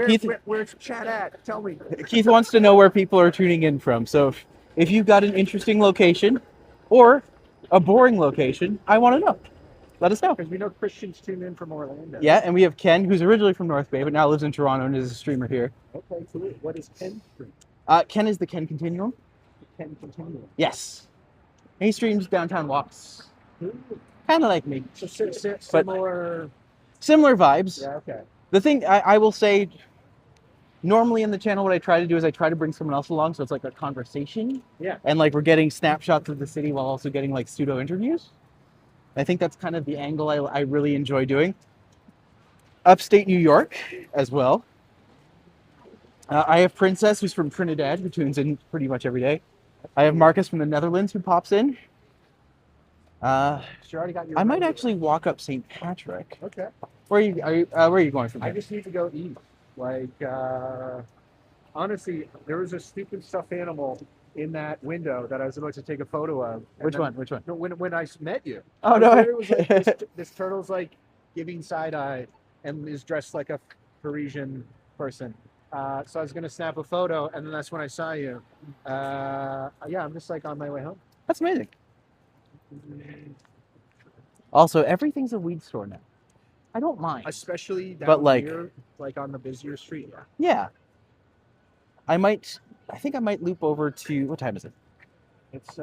Keith, Where's chat at? Tell me. Keith wants to know where people are tuning in from. So if you've got an interesting location or a boring location, I want to know. Let us know. Because we know Christians tune in from Orlando. Yeah, and we have Ken, who's originally from North Bay, but now lives in Toronto and is a streamer here. Okay, cool. What is Ken stream? Ken is the Ken Continuum. Ken Continuum. Yes. He streams downtown walks. Ooh. Kind of like me. So similar. Similar vibes. Yeah. Okay. The thing I will say, normally in the channel, what I try to do is I try to bring someone else along, so it's like a conversation. Yeah. And like we're getting snapshots of the city while also getting like pseudo interviews. I think that's kind of the angle I really enjoy doing. Upstate New York as well. I have Princess, who's from Trinidad, who tunes in pretty much every day. I have Marcus from the Netherlands, who pops in. So you already got your. I might actually walk up St. Patrick. Okay. Where are you going from I here? just need to go eat. Like, honestly, there was a stupid stuffed animal in that window that I was about to take a photo of. Which one? Which one? No, when I met you. Oh no! It was like this turtle's like giving side eye and is dressed like a Parisian person. So I was gonna snap a photo, and then that's when I saw you. Yeah, I'm just like on my way home. That's amazing. Also, everything's a weed store now. I don't mind. Especially down But, like- here, like on the busier street. Yeah. Yeah. I think I might loop over to, what time is it? It's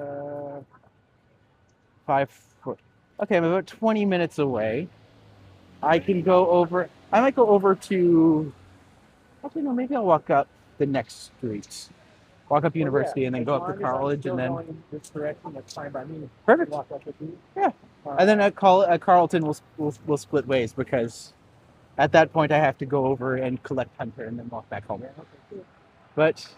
5 foot. Okay, I'm about 20 minutes away. I can go over, I might go over to, actually no, maybe I'll walk up the next street. Walk up University and then go up to college and then, this direction, that's fine by me. perfect. Walk up with you. Yeah. And then at Carlton, we'll split ways because at that point I have to go over and collect Hunter and then walk back home. Yeah, okay, cool. But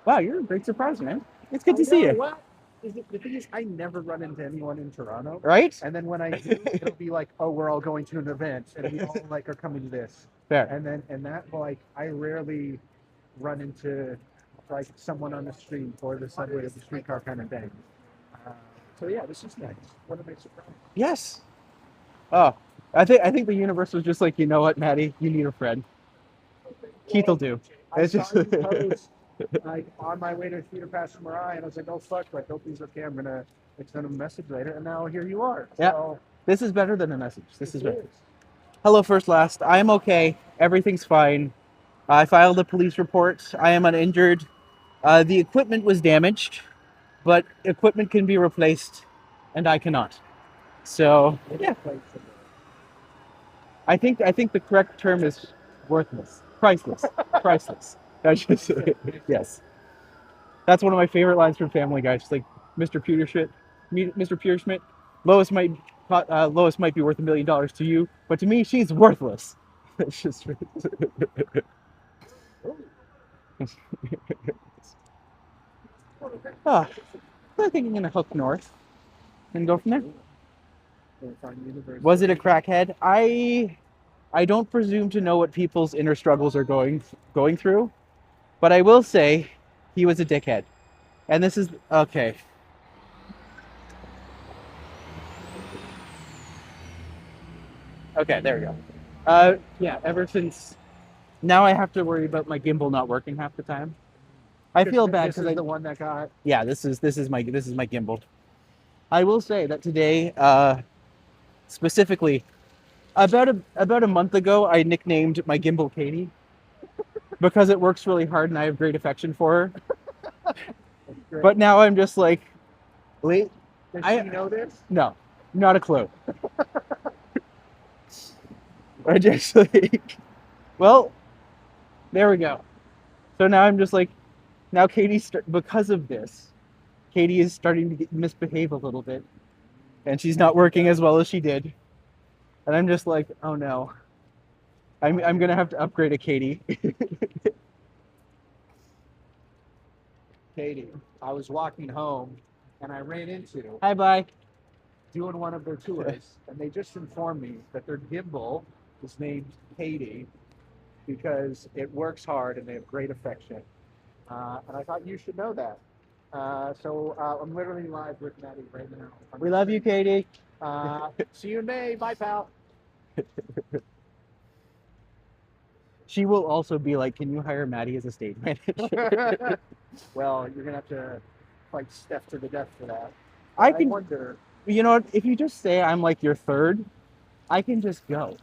wow, you're a great surprise, man. It's good to see you. What? The thing is, I never run into anyone in Toronto. Right? And then when I do, it'll be like, oh, we're all going to an event, and we all like are coming to this. Fair. And that like I rarely run into like someone on the street or the subway or the streetcar kind of thing. So yeah, this is nice. What a nice surprise. Yes. Oh, I think the universe was just like, you know what, Maddie, you need a friend. Keith will do. I It's saw just you post like on my way to Theater Pass Mariah, and I was like, oh fuck, like hope he's okay. I'm gonna send him a message later, and now here you are. Yeah. So, This is better than a message. This is it better. Hello, first last. I am okay. Everything's fine. I filed a police report. I am uninjured. The equipment was damaged, but equipment can be replaced, and I cannot. So yeah, I think the correct term is worthless, priceless, priceless. That's just yes. That's one of my favorite lines from Family Guy. It's like Mr. Peterschmidt, Lois might be worth $1 million to you, but to me, she's worthless. It's just. I think I'm gonna hook north and go from there. Was it a crackhead? I don't presume to know what people's inner struggles are going through, but I will say he was a dickhead. And this is okay. Okay, there we go. Yeah, ever since now I have to worry about my gimbal not working half the time. I feel bad because because the one that got. yeah, this is my gimbal. I will say that today, specifically, about a month ago, I nicknamed my gimbal Katie because it works really hard and I have great affection for her. But now I'm just like, wait, Does I- she know this? no, not a clue. I just like, well, there we go. So now I'm just like, Now because of this, Katie is starting to misbehave a little bit, and she's not working as well as she did. And I'm just like, oh no, I'm gonna have to upgrade a Katie. Katie, I was walking home and I ran into Hi, bye. doing one of their tours, and they just informed me that their gimbal is named Katie because it works hard and they have great affection. And I thought you should know that. So I'm literally live with Maddie right now. We love you, Katie. See you in May. Bye, pal. She will also be like, can you hire Maddie as a stage manager? Well, you're gonna have to fight Steph to the death for that. I I can, wonder. you know what? If you just say I'm like your third, I can just go.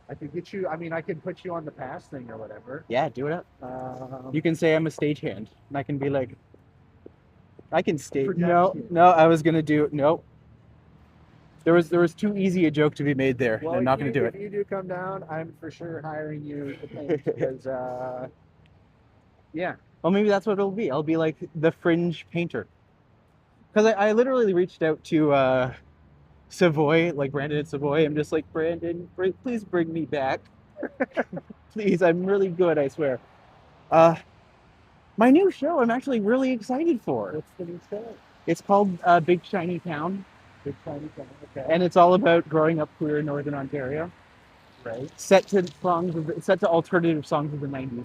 I could get you. I mean, I could put you on the pass thing or whatever. Yeah, do it up. Um, You can say I'm a stagehand, and I can be like, I can stage. Production. No, I was gonna do no. There was too easy a joke to be made there, and I'm not gonna do If it. you do come down, I'm for sure hiring you to paint because, yeah. Well, maybe that's what it'll be. I'll be like the fringe painter. Because I literally reached out to Savoy, like Brandon at Savoy. I'm just like, Brandon, please bring me back. Please, I'm really good, I swear. My new show, I'm actually really excited for. What's the new show? It's called Big Shiny Town, Big Shiny Town. Okay. and it's all about growing up queer in Northern Ontario. Right. Set to alternative songs of the '90s.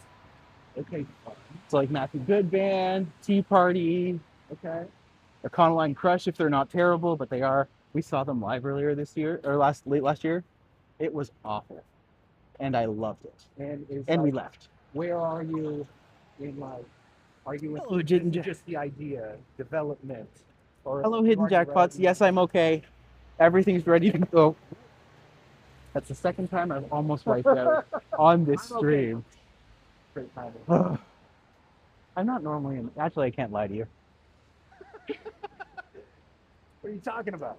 Okay. Fun. It's like Matthew Good Band, Tea Party, Okay. Econoline Crush if they're not terrible, but they are. We saw them live earlier this year, or late last year. It was awful, and I loved it. And We left. where are you in life? Are you in Hello, Hidden just the idea, development? Or Hello, Hidden are you Jackpots. ready? Yes, I'm okay. Everything's ready to go. That's the second time I've almost wiped out on this I'm okay. stream. Great timing. I'm not normally in. Actually, I can't lie to you. What are you talking about?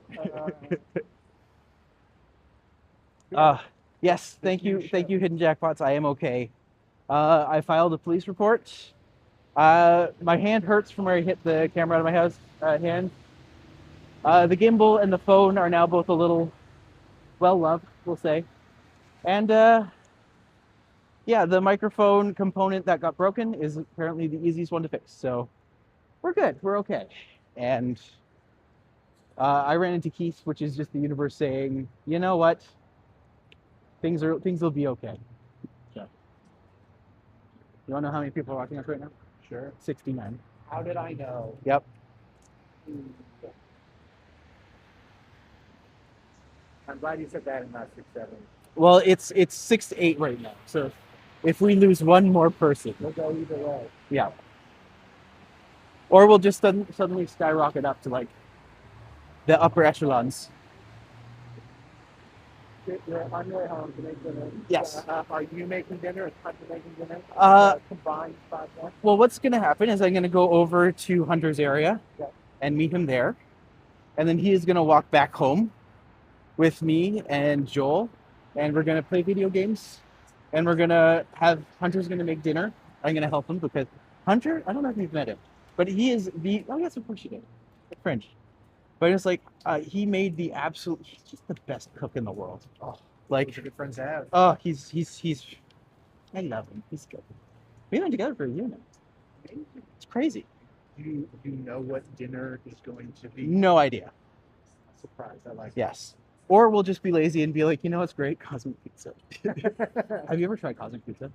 Yes, This thank new you, show. Hidden Jackpots. I am okay. I filed a police report. My hand hurts from where I hit the camera out of my house hand. The gimbal and the phone are now both a little well loved, we'll say. And yeah, the microphone component that got broken is apparently the easiest one to fix. So we're good. We're okay. And I ran into Keith, which is just the universe saying, you know what? Things will be okay. So, you want to know how many people are watching us right now? Sure. 69. How did I know? Yep. I'm glad you said that and not 6-7. Well, it's 6 to 8 right now. So if we lose one more person, We'll go either way. yeah. Or we'll just suddenly skyrocket up to like the upper echelons. You're on your way home to make dinner. Yes. Are you making dinner? Is Hunter making dinner? Combined 5 more? Well, what's going to happen is I'm going to go over to Hunter's area Yeah. and meet him there. And then he is going to walk back home with me and Joel. And we're going to play video games. And we're going to have Hunter's going to make dinner. I'm going to help him because Hunter, I don't know if you've met him, but he is oh, yes, of course you did. French. But it's like he made he's just the best cook in the world. Oh, Like, those are good friends to have. oh, he's I love him. He's good. We've been together for a year now. It's crazy. Do you know what dinner is going to be? No idea. Surprise. I like Yes. Or we'll just be lazy and be like, you know what's great? Cosmic Pizza. it. Have you ever tried Cosmic Pizza?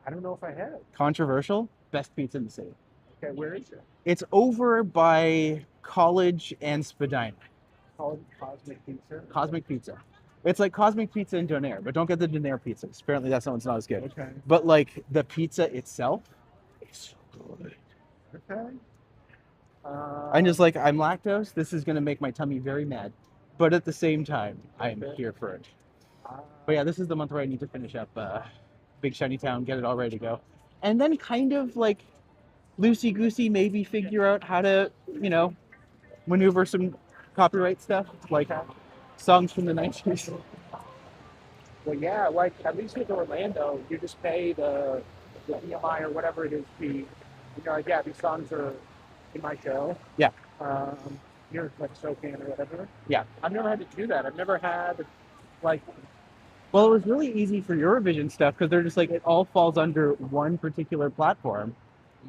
I don't know if I have. Controversial. Best pizza in the city. Okay, where is it? It's over by College and Spadina. Called Cosmic Pizza. Cosmic Pizza. It's like Cosmic Pizza in Donair, but don't get the Donair pizza. Apparently that one's not as good. Okay. But like the pizza itself, it's so good. Okay. I'm just like, I'm lactose. This is going to make my tummy very mad. But at the same time, I'm here for it. But yeah, this is the month where I need to finish up Big Shiny Town, get it all ready to go. And then kind of like loosey-goosey maybe figure out how to, maneuver some copyright stuff, like songs from the 90s. Well, yeah, like at least with Orlando, you just pay the the EMI or whatever it is be, you know, like, yeah, these songs are in my show. Yeah. Here's like SoCan or whatever. Yeah. I've never had to do that. I've never had like, Well, it was really easy for Eurovision stuff because they're just like, it all falls under one particular platform.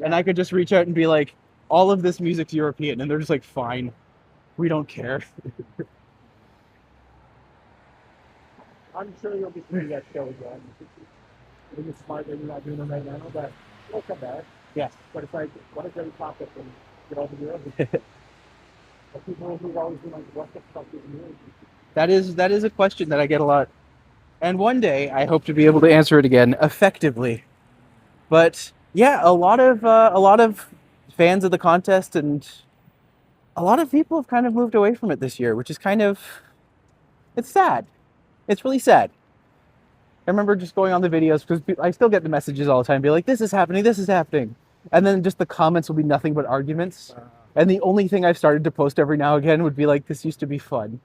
And I could just reach out and be like, all of this music's European. And they're just like, fine, we don't care. I'm sure you'll be doing that show again. I think it's smart that you're not doing it right now, but it'll come back. Yes. But it's like, what if they pop up and get over the road? But people who've always been like, what the fuck is music? That is a question that I get a lot. And one day I hope to be able to answer it again effectively. But yeah, a lot of fans of the contest and a lot of people have kind of moved away from it this year, which is it's sad. It's really sad. I remember just going on the videos because I still get the messages all the time, be like, this is happening, and then just the comments will be nothing but arguments. And the only thing I've started to post every now and again would be like, this used to be fun.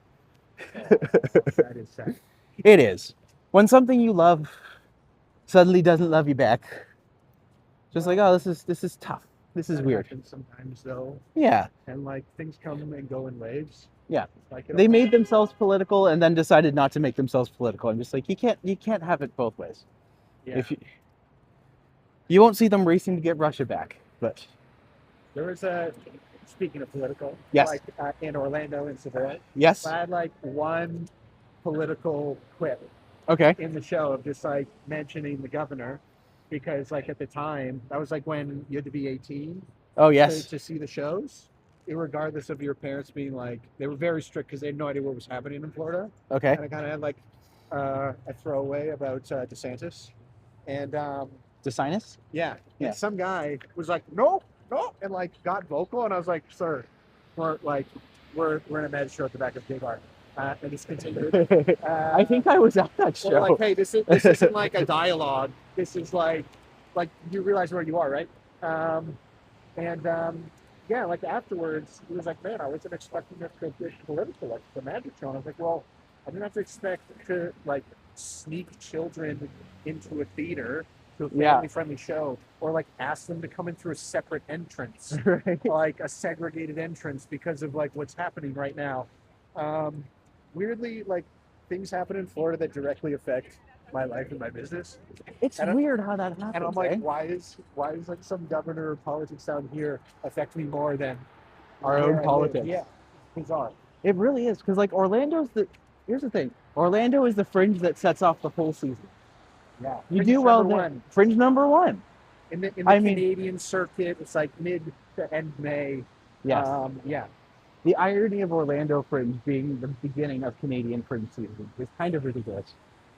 That is sad. It is. When something you love suddenly doesn't love you back. Just like, oh, this is tough. This is That weird. happens sometimes though, Yeah. and like things come and go in waves. Yeah. Like They made themselves political and then decided not to make themselves political. I'm just like, you can't have it both ways. Yeah. If you won't see them racing to get Russia back, but There was a, speaking of political, Yes. like in Orlando and Seville, yes. I had like one political quip Okay. in the show of just like mentioning the governor, because like at the time, that was like when you had to be 18 Oh yes. to see the shows, regardless of your parents being like, they were very strict because they had no idea what was happening in Florida. Okay. And I kind of had like a throwaway about DeSantis. And DeSantis? yeah, Yeah. and some guy was like, no, and like got vocal, and I was like, sir, we're in a med show at the back of Big Art, and it's continued. I think I was at that We're show. like, hey, this isn't like a dialogue. This is like you realize where you are, right? Yeah, like afterwards, he was like, man, I wasn't expecting this to get political, like the magic show. And I was like, well, I didn't have to expect to like sneak children into a theater to a Yeah. family-friendly show, or like ask them to come in through a separate entrance, Right. like a segregated entrance because of like what's happening right now. Weirdly, like things happen in Florida that directly affect my life and my business. It's And I- weird how that happens. And I'm like, eh? why is like some governor or politics down here affect me more than Our where own I live? politics. Yeah, bizarre. It really is because like here's the thing. Orlando is the fringe that sets off the whole season. Yeah, You Fringe do well number there. one. Fringe number one. In the I mean- Canadian circuit. It's like mid to end May. Yes. Yeah. The irony of Orlando Fringe being the beginning of Canadian Fringe season is kind of ridiculous.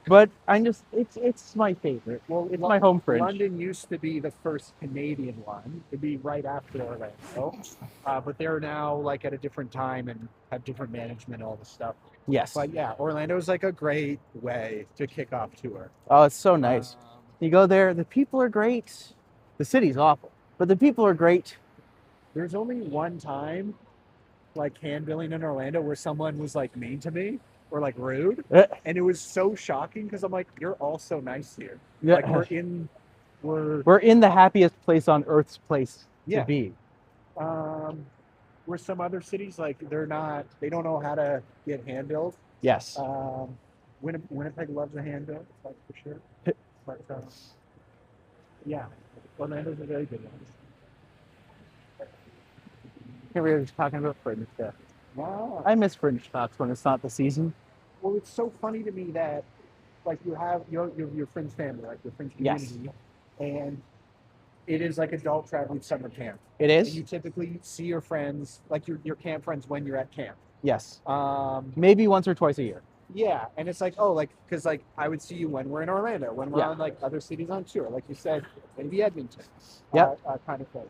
But it's my favorite. Well, It's my home Fringe. London used to be the first Canadian one. It'd be right after Orlando, but they're now like at a different time and have different management, all this stuff. Yes. But yeah, Orlando is like a great way to kick off tour. Oh, it's so nice. Um, You go there, the people are great. The city's awful, but the people are great. There's only one time, like handbilling in Orlando, where someone was like mean to me or like rude, Eh. and it was so shocking because I'm like, you're all so nice here. Yeah. Like we're We're in the happiest place on Earth's place Yeah. to be. Where some other cities like they don't know how to get handbilled. Yes. Winnipeg loves a handbill, like for sure. But yeah, Orlando's a very good one. Here we were just talking about Fringe stuff. Wow. I miss Fringe talks when it's not the season. Well, it's so funny to me that like you have your friend's family, like your friend's Yes. community, and it is like adult traveling summer camp. It And is? you typically see your friends, like your camp friends, when you're at camp. Yes. Maybe once or twice a year. Yeah, and it's like, oh, like, because like I would see you when we're in Orlando, when we're Yeah. on like other cities on tour, like you said, maybe Edmonton, Yep. kind of thing.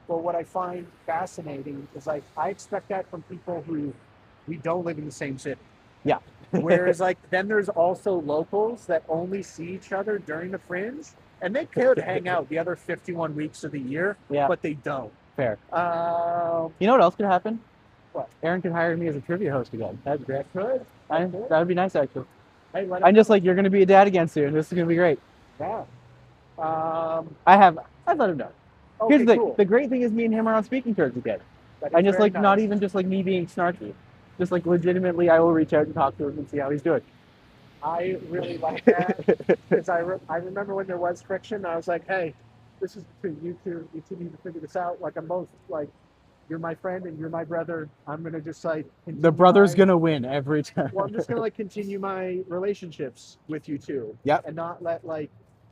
But what I find fascinating is like I expect that from people who we don't live in the same city. Yeah. Whereas like then there's also locals that only see each other during the Fringe, and they could hang out the other 51 weeks of the year, Yeah. but they don't. Fair. Um, You know what else could happen? What? Aaron could hire me as a trivia host again. That'd be great. could. That would be nice, actually. Hey, let I'm us just like, you're going to be a dad again soon. This is going to be great. Yeah. I've let him know. Okay, Here's the thing. cool. The great thing is me and him are on speaking terms again. That is And just very like not nice. even just like me being snarky. Just like legitimately I will reach out and talk to him and see how he's doing. I really like that because I remember when there was friction. I was like, hey, this is between you two. You two need to figure this out. Like I'm both like, you're my friend and you're my brother. I'm gonna just like The continue brother's my- gonna win every time. Well, I'm just gonna like continue my relationships with you two. Yep. And not let like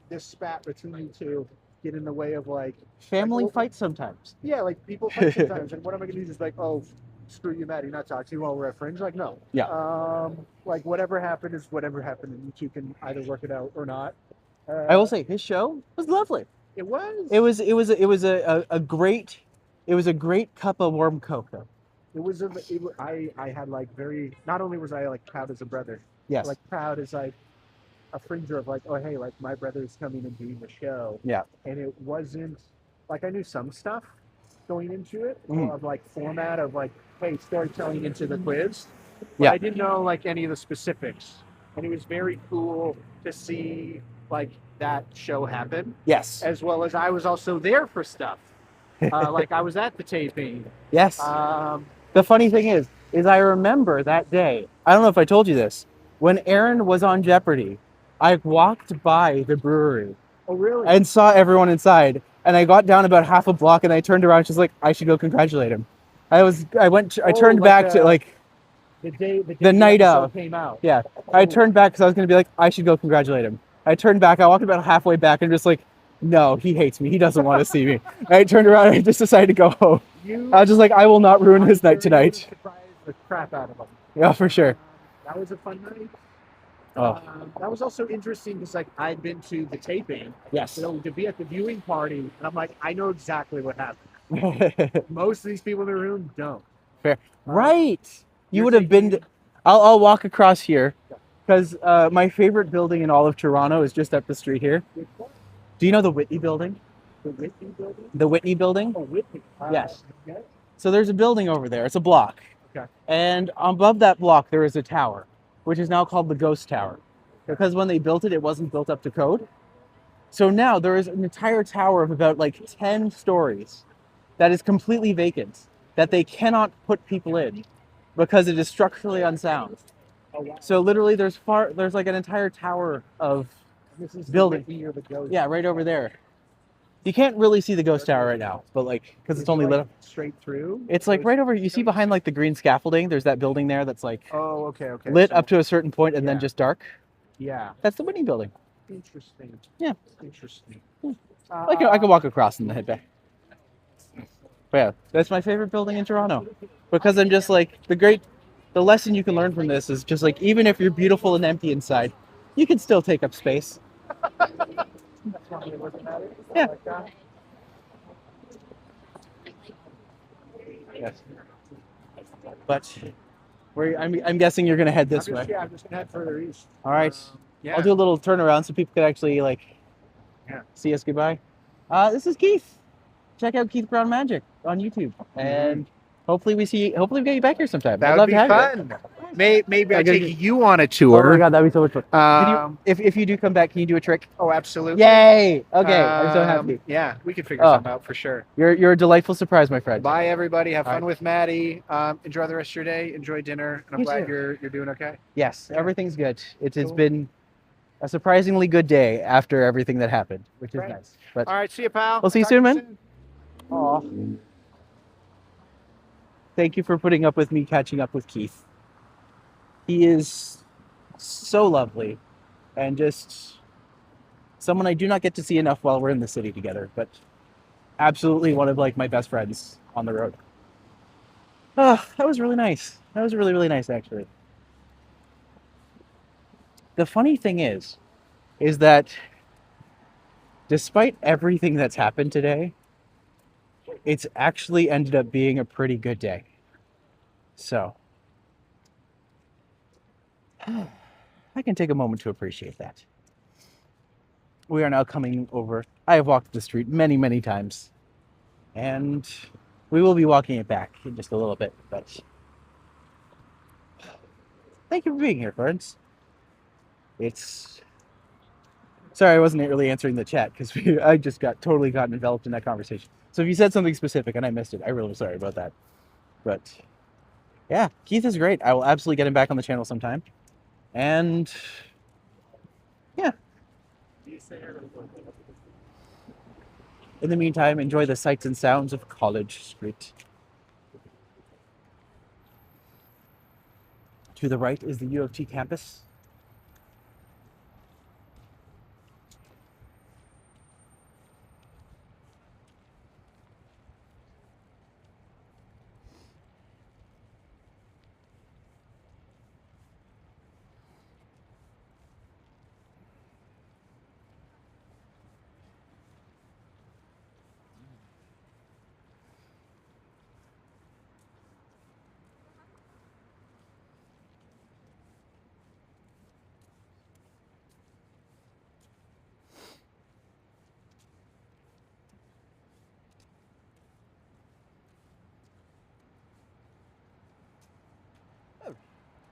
this spat between you two get in the way of like Family well, fights sometimes. yeah, like people fight sometimes. And what am I gonna do? Just like, oh, screw you, Maddie, not talk to you while we're at Fringe. Like, no. Yeah. Like whatever happened is whatever happened, and you two can either work it out or not. I will say his show was lovely. It was. A great cup of warm cocoa. I had like very. Not only was I like proud as a brother, Yes. like proud as like a fringer of like, oh hey, like my brother's coming and doing the show. Yeah. And it wasn't like I knew some stuff going into it Mhm. of like format of like, hey, storytelling into the quiz. But Yeah. I didn't know like any of the specifics. And it was very cool to see like that show happen, Yes. as well as I was also there for stuff. Like I was at the taping. Yes. The funny thing is I remember that day. I don't know if I told you this. When Aaron was on Jeopardy, I walked by the brewery Oh really? and saw everyone inside. And I got down about half a block and I turned around. She's like, I should go congratulate him. I turned like back to like the day the night episode of. came out. Yeah. I turned back because I was going to be like, I should go congratulate him. I turned back. I walked about halfway back and just like, no, he hates me. He doesn't want to see me. I turned around and I just decided to go home. I was just like, I will not ruin his night tonight. Surprised the crap out of him. Yeah, for sure. That was a fun night. Oh. That was also interesting because like I'd been to the taping, Yes. so to be at the viewing party, and I'm like, I know exactly what happened. Most of these people in the room don't. Fair. Right. You You're would have been. taking- I'll walk across here because my favorite building in all of Toronto is just up the street here. Do you know the Whitney building? The Whitney building. The Whitney building? Oh, Whitney. Yes. Okay. So there's a building over there. It's a block. Okay. And above that block, there is a tower, which is now called the Ghost Tower. Because when they built it, it wasn't built up to code. So now there is an entire tower of about like 10 stories that is completely vacant, that they cannot put people in because it is structurally unsound. Oh, wow. So literally there's like an entire tower of, This is building. The Whitney or the Ghost. yeah, right over there. You can't really see the Ghost Tower right now, but like, because Is it's it, only like, lit up. straight through. It's like right over, you see behind like the green scaffolding, there's that building there that's like Oh, okay. lit So- up to a certain point and then Yeah. just dark. Yeah. That's the Whitney building. Interesting. Yeah. Interesting. I can walk across and then head back. But yeah, that's my favorite building in Toronto. Because I'm just like, the lesson you can learn from this is just like, even if you're beautiful and empty inside, you can still take up space. That's why I'm looking at it. Yeah. Like that. Yes. But I'm guessing you're gonna head this way. I'm just gonna head further east. All right. Yeah. I'll do a little turnaround so people can actually like Yeah. see us goodbye. This is Keith. Check out Keith Brown Magic on YouTube, and hopefully we get you back here sometime. That I'd would love be to have fun. you. Maybe I I gotta take you on a Oh my tour. god, that'd be so much fun. Can you, Um, if you do come back, can you do a trick? oh, absolutely. Yay! Okay, I'm so happy. Yeah, we can figure Oh. something out for sure. You're a delightful surprise, my friend. Bye, everybody. Have All fun right. with Maddie. Enjoy the rest of your day. Enjoy dinner. And I'm You glad too. you're doing okay. Yes, Yeah. everything's good. It's Cool. been a surprisingly good day after everything that happened, which is Great. nice. But All right, see you, pal. We'll see you Talk to soon, man. aw, thank you for putting up with me catching up with Keith. He is so lovely and just someone I do not get to see enough while we're in the city together, but absolutely one of like my best friends on the road. Oh, that was really nice. That was really, really nice actually. The funny thing is that despite everything that's happened today, it's actually ended up being a pretty good day. So, I can take a moment to appreciate that. We are now coming over. I have walked the street many, many times, and we will be walking it back in just a little bit, but thank you for being here, friends. It's Sorry, I wasn't really answering the chat because I just got totally gotten enveloped in that conversation. So if you said something specific and I missed it, I'm really sorry about that. But yeah, Keith is great. I will absolutely get him back on the channel sometime. And yeah. In the meantime, enjoy the sights and sounds of College Street. To the right is the U of T campus.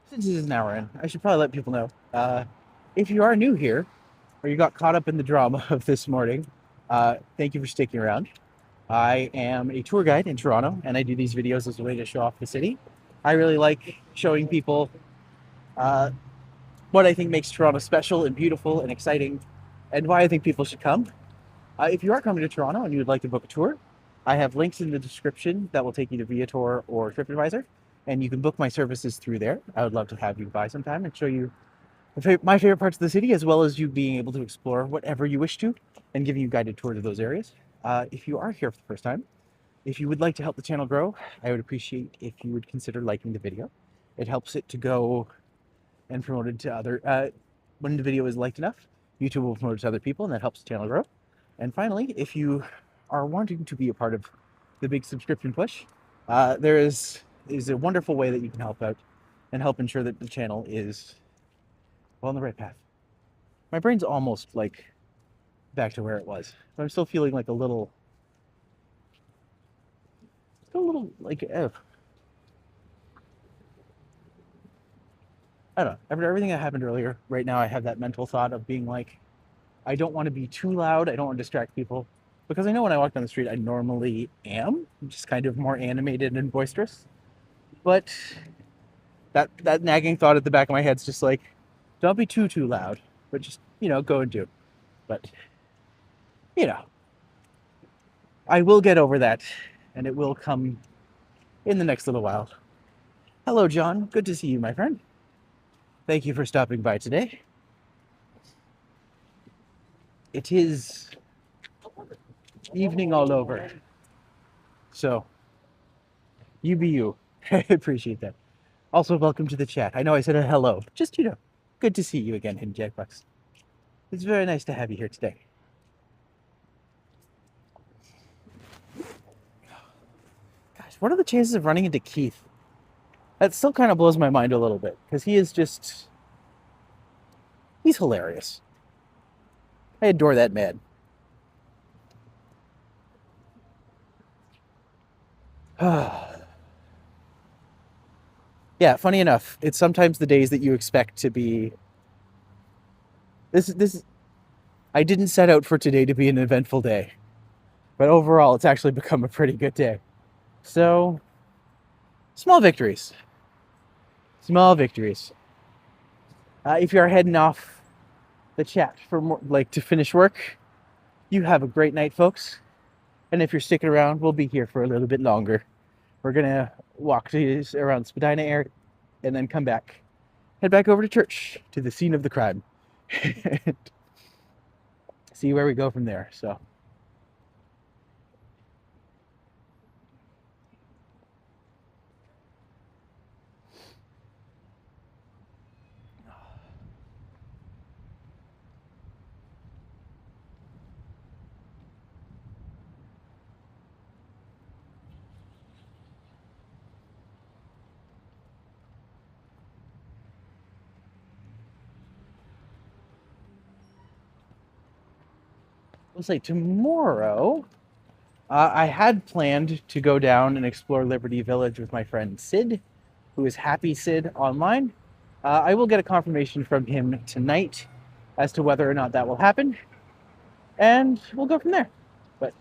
Since it is an hour in, I should probably let people know. If you are new here, or you got caught up in the drama of this morning, thank you for sticking around. I am a tour guide in Toronto, and I do these videos as a way to show off the city. I really like showing people what I think makes Toronto special and beautiful and exciting, and why I think people should come. If you are coming to Toronto and you would like to book a tour, I have links in the description that will take you to VIATOR or TRIPADVISor, and you can book my services through there. I would love to have you by sometime and show you my favorite parts of the city, as well as you being able to explore whatever you wish to, and giving you a guided tour to those areas. If you are here for the first time, if you would like to help the channel grow, I would appreciate if you would consider liking the video. It helps it to go and promote it to other, when the video is liked enough, YouTube will promote it to other people, and that helps the channel grow. And finally, if you are wanting to be a part of the big subscription push, there is a wonderful way that you can help out and help ensure that the channel is well on the right path. My brain's almost like back to where it was, but I'm still feeling like a little like I don't know. After everything that happened earlier, right now I have that mental thought of being like, I don't want to be too loud. I don't want to distract people, because I know when I walk down the street, I normally am just kind of more animated and boisterous. But that nagging thought at the back of my head's just like, don't be too loud, but just, go and do. But, I will get over that, and it will come in the next little while. Hello, John. Good to see you, my friend. Thank you for stopping by today. It is evening all over. So, you be you. I appreciate that. Also, welcome to the chat. I know I said a hello. Just, good to see you again in Jackbox. It's very nice to have you here today. Gosh, what are the chances of running into Keith? That still kind of blows my mind a little bit, because he's hilarious. I adore that man. Yeah, funny enough, it's sometimes the days that you expect to be... I didn't set out for today to be an eventful day, but overall, it's actually become a pretty good day. So, small victories. Small victories. If you are heading off the chat for more, to finish work, you have a great night, folks. And if you're sticking around, we'll be here for a little bit longer. We're gonna walk around Spadina area and then come back. Head back over to church, to the scene of the crime. And see where we go from there. So. Let's say tomorrow, I had planned to go down and explore Liberty Village with my friend Sid, who is Happy Sid online. I will get a confirmation from him tonight as to whether or not that will happen, and we'll go from there. But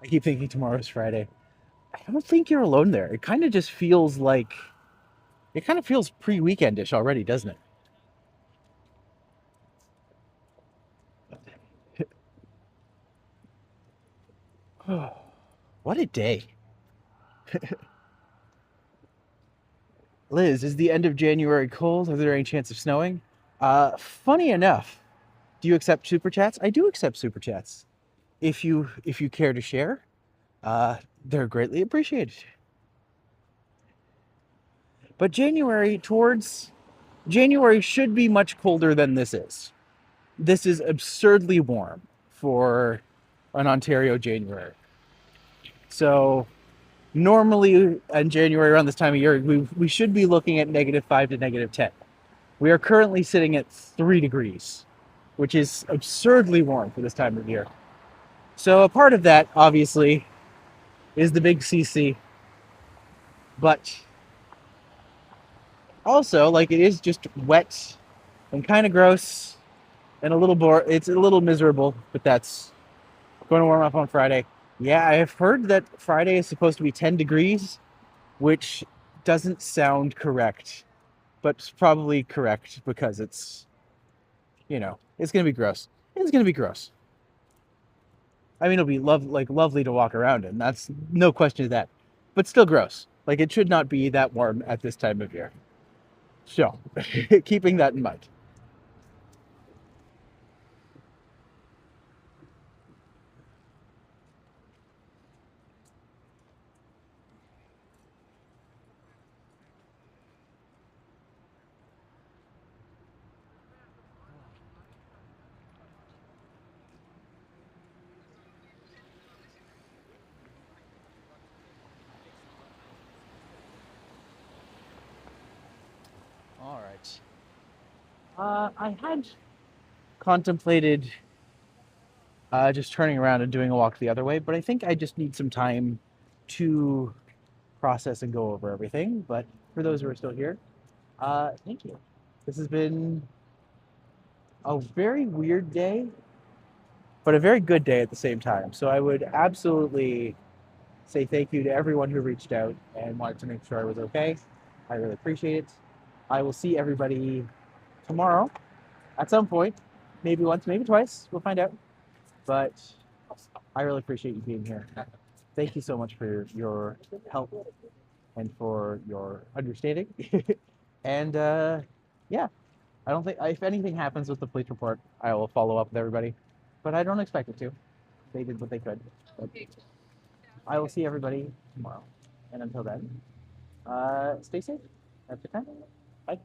I keep thinking tomorrow's Friday. I don't think you're alone there. It kind of just feels like it kind of feels pre-weekendish already, doesn't it? What a day. Liz, is the end of January cold? Are there any chance of snowing? Funny enough, do you accept super chats? I do accept super chats. If you care to share, they're greatly appreciated. But January should be much colder than this is. This is absurdly warm for an Ontario January. So normally in January around this time of year, we should be looking at -5 to -10. We are currently sitting at 3 degrees, which is absurdly warm for this time of year. So a part of that, obviously, is the big CC. But also, like, it is just wet and kind of gross and a little it's a little miserable, but that's going to warm up on Friday. Yeah, I've heard that Friday is supposed to be 10 degrees, which doesn't sound correct, but it's probably correct because it's, it's going to be gross. It's going to be gross. I mean, it'll be lovely to walk around in. That's no question of that. But still gross. Like, it should not be that warm at this time of year. So, keeping that in mind. All right. I had contemplated just turning around and doing a walk the other way, but I think I just need some time to process and go over everything. But for those who are still here, thank you. This has been a very weird day, but a very good day at the same time. So I would absolutely say thank you to everyone who reached out and wanted to make sure I was okay. I really appreciate it. I will see everybody tomorrow at some point, maybe once, maybe twice. We'll find out. But I really appreciate you being here. Thank you so much for your help and for your understanding. And yeah, I don't think, if anything happens with the police report, I will follow up with everybody. But I don't expect it to. They did what they could. But I will see everybody tomorrow. And until then, stay safe. Have a good time. Bye.